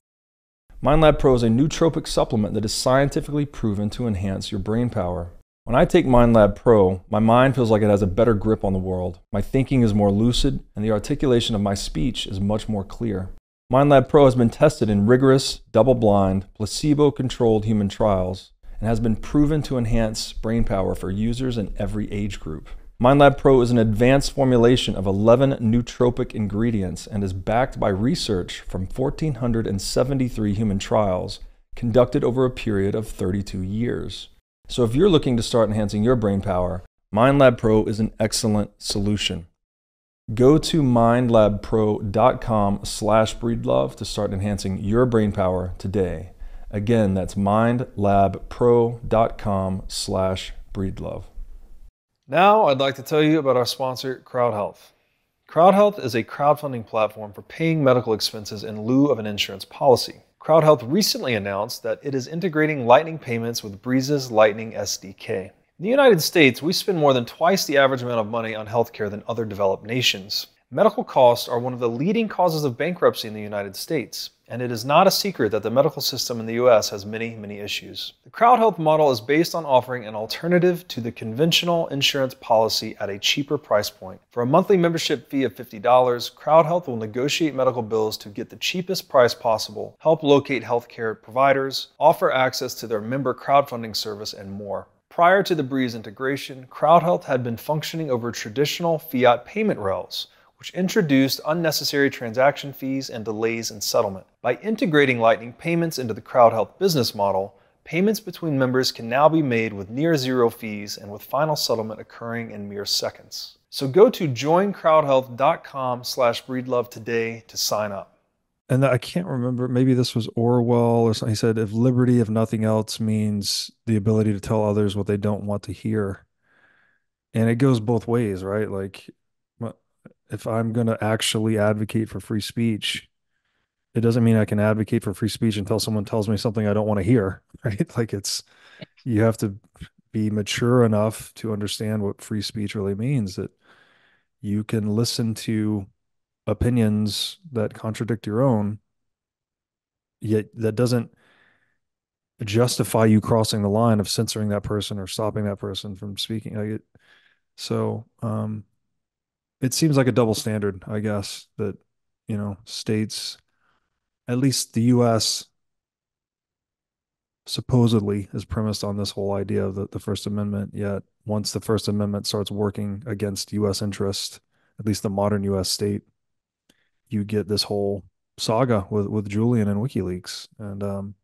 MindLab Pro is a nootropic supplement that is scientifically proven to enhance your brain power. When I take MindLab Pro, my mind feels like it has a better grip on the world. My thinking is more lucid, and the articulation of my speech is much more clear. MindLab Pro has been tested in rigorous, double-blind, placebo-controlled human trials and has been proven to enhance brain power for users in every age group. MindLab Pro is an advanced formulation of 11 nootropic ingredients and is backed by research from 1,473 human trials conducted over a period of 32 years. So if you're looking to start enhancing your brain power, MindLab Pro is an excellent solution. Go to mindlabpro.com/breedlove to start enhancing your brain power today. Again, that's mindlabpro.com/breedlove. Now I'd like to tell you about our sponsor, CrowdHealth. CrowdHealth is a crowdfunding platform for paying medical expenses in lieu of an insurance policy. CrowdHealth recently announced that it is integrating Lightning payments with Breeze's Lightning SDK. In the United States, we spend more than twice the average amount of money on healthcare than other developed nations. Medical costs are one of the leading causes of bankruptcy in the United States, and it is not a secret that the medical system in the US has many issues. The CrowdHealth model is based on offering an alternative to the conventional insurance policy at a cheaper price point. For a monthly membership fee of $50, CrowdHealth will negotiate medical bills to get the cheapest price possible, help locate healthcare providers, offer access to their member crowdfunding service, and more. Prior to the Breeze integration, CrowdHealth had been functioning over traditional fiat payment rails, which introduced unnecessary transaction fees and delays in settlement. By integrating Lightning payments into the CrowdHealth business model, payments between members can now be made with near zero fees and with final settlement occurring in mere seconds. So go to joincrowdhealth.com/breedlove today to sign up. And I can't remember, maybe this was Orwell or something. He said, if liberty, if nothing else, means the ability to tell others what they don't want to hear. And it goes both ways, right? Like, if I'm going to actually advocate for free speech, it doesn't mean I can advocate for free speech until someone tells me something I don't want to hear, right? Like you have to be mature enough to understand what free speech really means, that you can listen to opinions that contradict your own, yet that doesn't justify you crossing the line of censoring that person or stopping that person from speaking. It seems like a double standard, I guess, that, states, at least the US, supposedly is premised on this whole idea of the First Amendment. Yet once the First Amendment starts working against US interest, at least the modern US state, you get this whole saga with Julian and WikiLeaks. And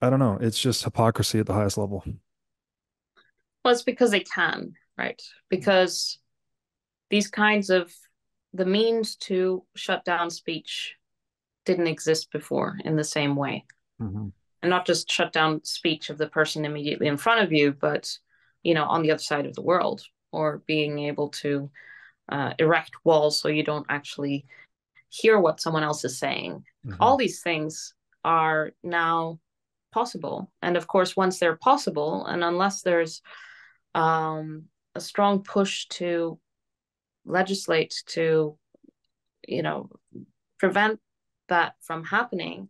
I don't know. It's just hypocrisy at the highest level. Well, it's because they can, right? Because these kinds of the means to shut down speech didn't exist before in the same way. Mm-hmm. And not just shut down speech of the person immediately in front of you, but, on the other side of the world, or being able to erect walls so you don't actually hear what someone else is saying. Mm-hmm. All these things are now possible. And of course, once they're possible, and unless there's a strong push to legislate to, prevent that from happening,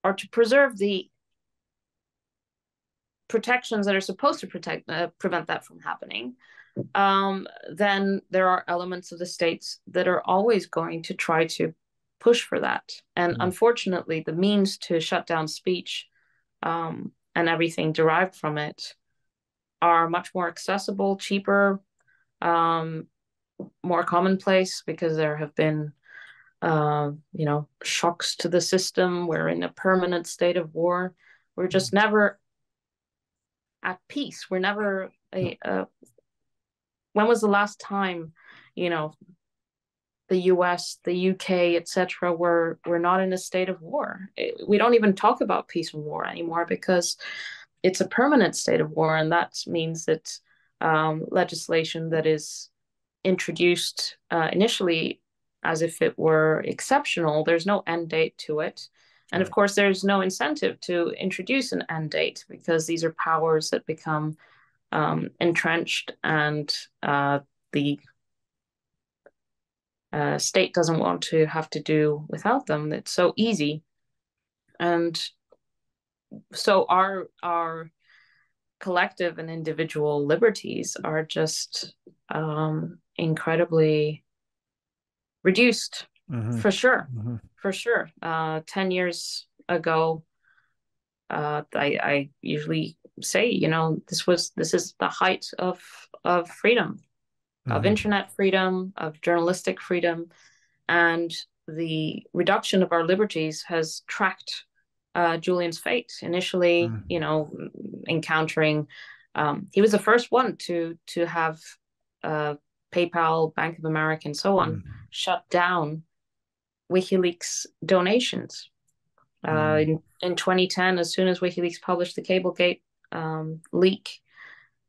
or to preserve the protections that are supposed to prevent that from happening, then there are elements of the states that are always going to try to push for that. And unfortunately, the means to shut down speech and everything derived from it are much more accessible, cheaper, more commonplace, because there have been shocks to the system. We're in a permanent state of war. We're just never at peace. We're never when was the last time, the US, the UK, etc., we're not in a state of war? We don't even talk about peace and war anymore because it's a permanent state of war, and that means that legislation that is introduced initially as if it were exceptional, there's no end date to it. And of course, there's no incentive to introduce an end date because these are powers that become entrenched, and the state doesn't want to have to do without them. It's so easy. And so our collective and individual liberties are just incredibly reduced, for sure. For sure. 10 years ago, I usually say, this is the height of freedom, of internet freedom, of journalistic freedom, and the reduction of our liberties has tracked Julian's fate. Initially, encountering, he was the first one to have PayPal, Bank of America, and so on shut down WikiLeaks donations. In 2010, as soon as WikiLeaks published the Cablegate leak,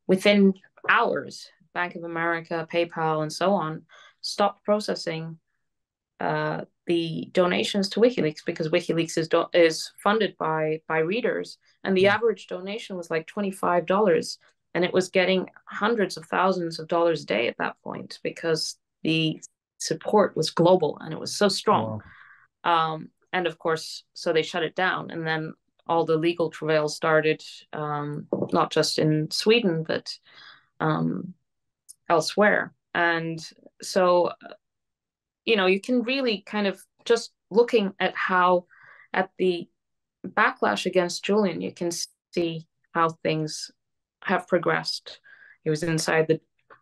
within hours, Bank of America, PayPal, and so on stopped processing the donations to WikiLeaks, because WikiLeaks is funded by readers and the average donation was like $25, and it was getting hundreds of thousands of dollars a day at that point because the support was global and it was so strong. Wow. And of course, so they shut it down, and then all the legal travails started, not just in Sweden but elsewhere. And so, you can really kind of, just looking at the backlash against Julian, you can see how things have progressed. He was inside the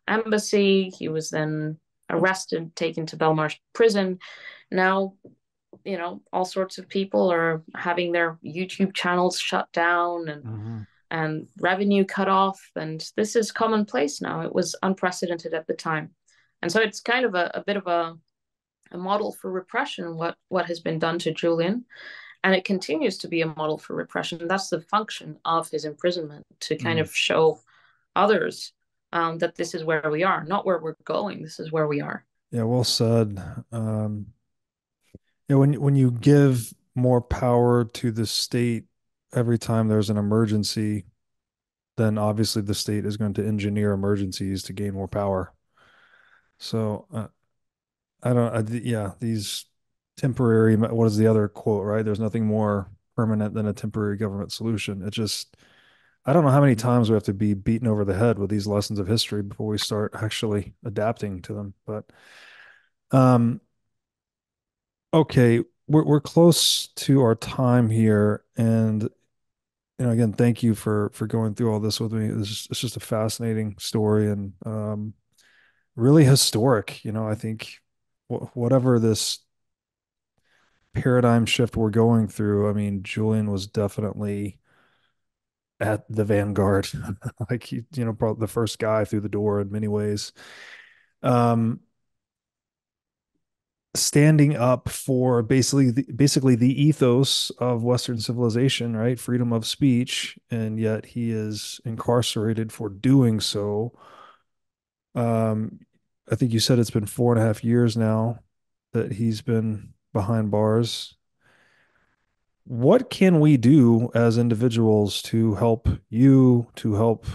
embassy. He was then arrested, taken to Belmarsh prison. Now, all sorts of people are having their YouTube channels shut down and revenue cut off. And this is commonplace now. It was unprecedented at the time. And so it's kind of a bit of a model for repression, what has been done to Julian. And it continues to be a model for repression. That's the function of his imprisonment, to kind of show others that this is where we are, not where we're going. This is where we are. Yeah, well said. When you give more power to the state every time there's an emergency, then obviously the state is going to engineer emergencies to gain more power. So I don't, yeah, these temporary, what is the other quote, right? There's nothing more permanent than a temporary government solution. It just, I don't know how many times we have to be beaten over the head with these lessons of history before we start actually adapting to them. But, okay, we're close to our time here, and again, thank you for going through all this with me. It's just a fascinating story, and really historic. I think whatever this paradigm shift we're going through, I mean, Julian was definitely at the vanguard, like probably the first guy through the door in many ways. Um, Standing up for basically the ethos of Western civilization, right? Freedom of speech, and yet he is incarcerated for doing so. I think you said it's been 4.5 years now that he's been behind bars. What can we do as individuals to help you, to help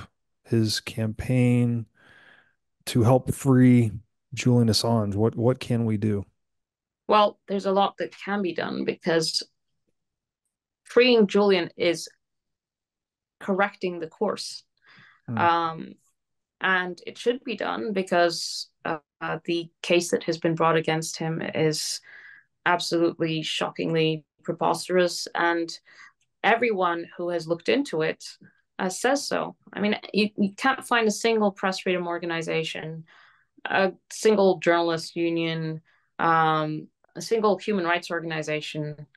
his campaign, to help free Julian Assange? What can we do? Well, there's a lot that can be done, because freeing Julian is correcting the course. And it should be done because the case that has been brought against him is absolutely shockingly preposterous. And everyone who has looked into it says so. I mean, you can't find a single press freedom organization, a single journalist union, a single human rights organization.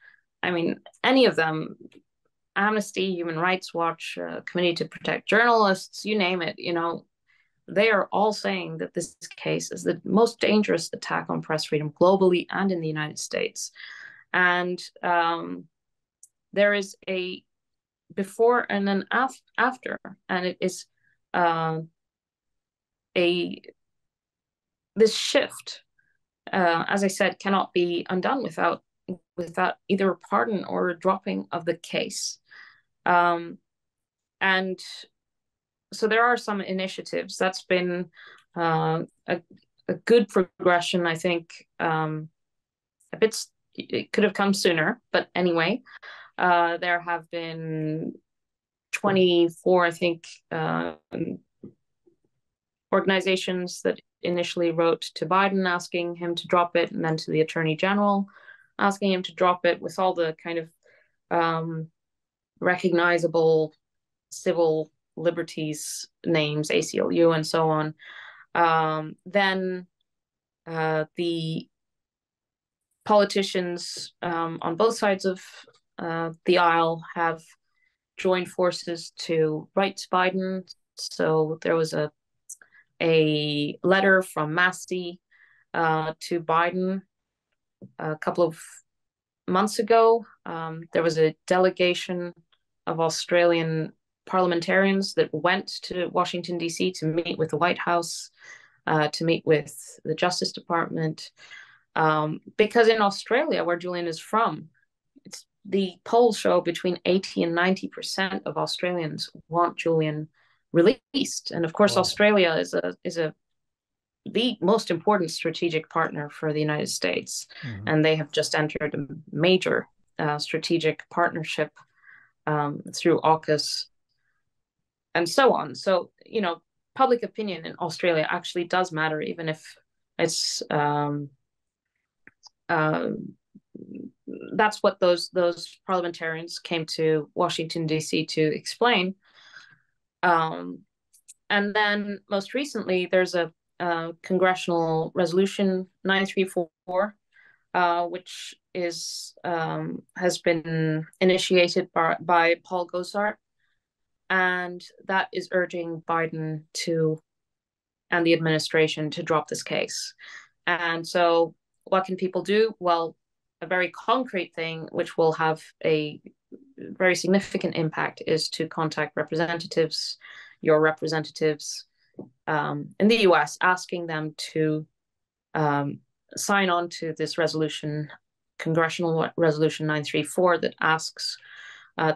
I mean, any of them, Amnesty, Human Rights Watch, Committee to Protect Journalists, you name it, they are all saying that this case is the most dangerous attack on press freedom globally and in the United States. And there is a before and an after, and it is this shift, as I said, cannot be undone without either a pardon or a dropping of the case. And so there are some initiatives. That's been a good progression, I think. It could have come sooner, but anyway, there have been 24, I think, organizations that initially wrote to Biden asking him to drop it, and then to the Attorney General asking him to drop it, with all the kind of recognizable civil liberties names, ACLU and so on. Then the politicians on both sides of the aisle have joined forces to write to Biden. So there was a letter from Massey to Biden a couple of months ago. There was a delegation of Australian parliamentarians that went to Washington, D.C. to meet with the White House, to meet with the Justice Department. Because in Australia, where Julian is from, it's the polls show between 80 and 90% of Australians want Julian released. And of course, Wow. Australia is the most important strategic partner for the United States. Mhm. And they have just entered a major strategic partnership through AUKUS and so on. So, public opinion in Australia actually does matter, even if it's uh, that's what those parliamentarians came to Washington D.C. to explain. Um, and then most recently, there's a congressional resolution 934, which is has been initiated by Paul Gosar, and that is urging Biden to and the administration to drop this case. And so, what can people do? Well, a very concrete thing, which will have a very significant impact, is to contact representatives, your representatives in the US, asking them to um, sign on to this resolution, Congressional Resolution 934, that asks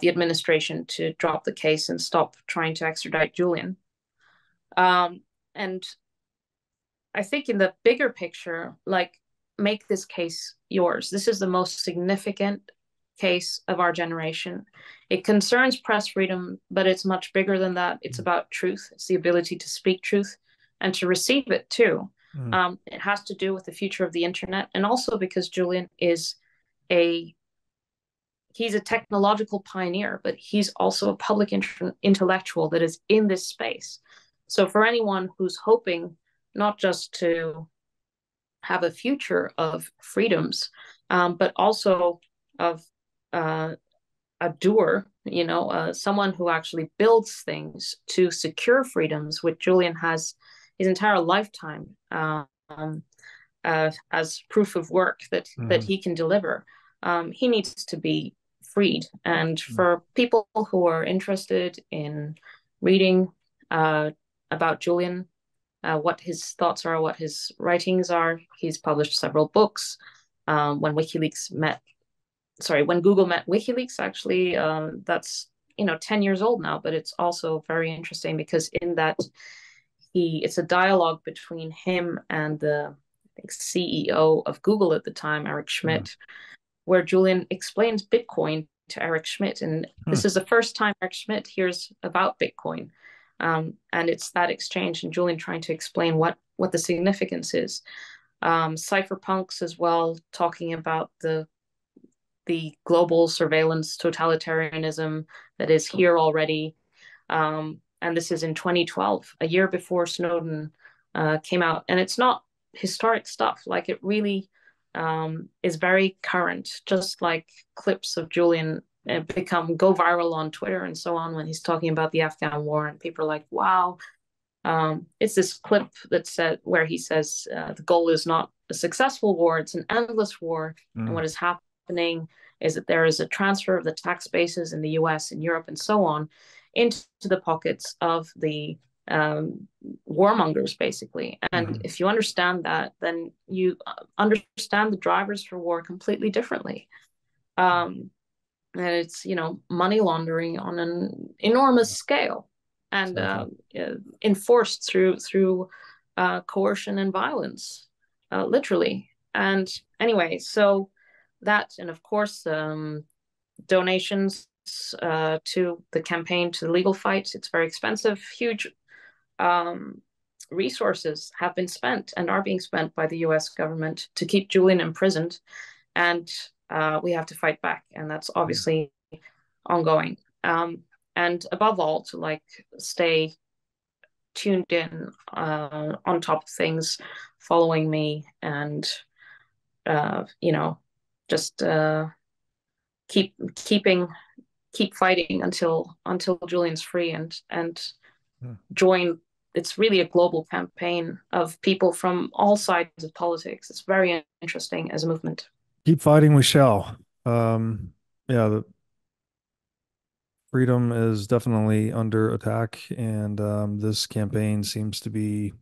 the administration to drop the case and stop trying to extradite Julian. And I think in the bigger picture, like, make this case yours. This is the most significant case of our generation. It concerns press freedom, but it's much bigger than that. It's about truth. It's the ability to speak truth and to receive it too. It has to do with the future of the internet, and also because Julian is a he's a technological pioneer, but he's also a public intellectual that is in this space. So for anyone who's hoping not just to have a future of freedoms, but also of a doer, someone who actually builds things to secure freedoms, which Julian has his entire lifetime as proof of work that he can deliver. He needs to be freed. And for people who are interested in reading about Julian, what his thoughts are, what his writings are, he's published several books. When Google met WikiLeaks, actually, that's 10 years old now, but it's also very interesting because in that it's a dialogue between him and the CEO of Google at the time, Eric Schmidt, where Julian explains Bitcoin to Eric Schmidt. And this is the first time Eric Schmidt hears about Bitcoin. And it's that exchange and Julian trying to explain what the significance is. Cypherpunks as well, talking about the global surveillance totalitarianism that is here already. And this is in 2012, a year before Snowden came out. And it's not historic stuff. Like, it really is very current, just like clips of Julian go viral on Twitter and so on when he's talking about the Afghan war. And people are like, wow. It's this clip where he says the goal is not a successful war, it's an endless war. And what is happening is that there is a transfer of the tax bases in the US and Europe and so on into the pockets of the warmongers, basically. And if you understand that, then you understand the drivers for war completely differently. And it's, money laundering on an enormous scale and enforced through coercion and violence, literally. And anyway, so that, and of course, donations to the campaign, to the legal fight. It's very expensive. Huge resources have been spent and are being spent by the US government to keep Julian imprisoned. And we have to fight back. And that's obviously ongoing. And above all, to stay tuned in, on top of things, following me, and just keep fighting until Julian's free, and join. It's really a global campaign of people from all sides of politics. It's very interesting as a movement. Keep fighting, we shall. Yeah, the freedom is definitely under attack, and this campaign seems to be,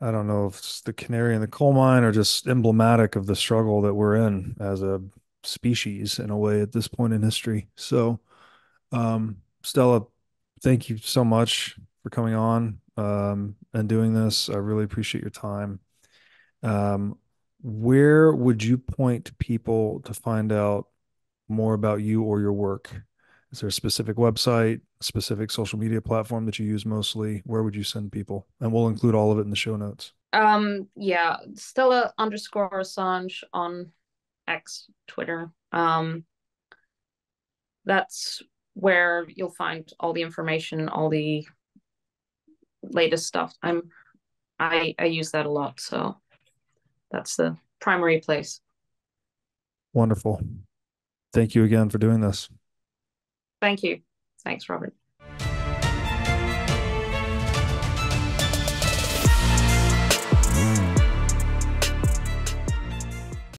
I don't know if it's the canary in the coal mine or just emblematic of the struggle that we're in as a species in a way at this point in history. So, Stella, thank you so much for coming on and doing this. I really appreciate your time. Um, where would you point people to find out more about you or your work? Is there a specific website, specific social media platform that you use mostly? Where would you send people? And we'll include all of it in the show notes. Yeah, Stella_Assange on X, Twitter. That's where you'll find all the information, all the latest stuff. I use that a lot, so that's the primary place. Wonderful. Thank you again for doing this. Thank you. Thanks, Robert.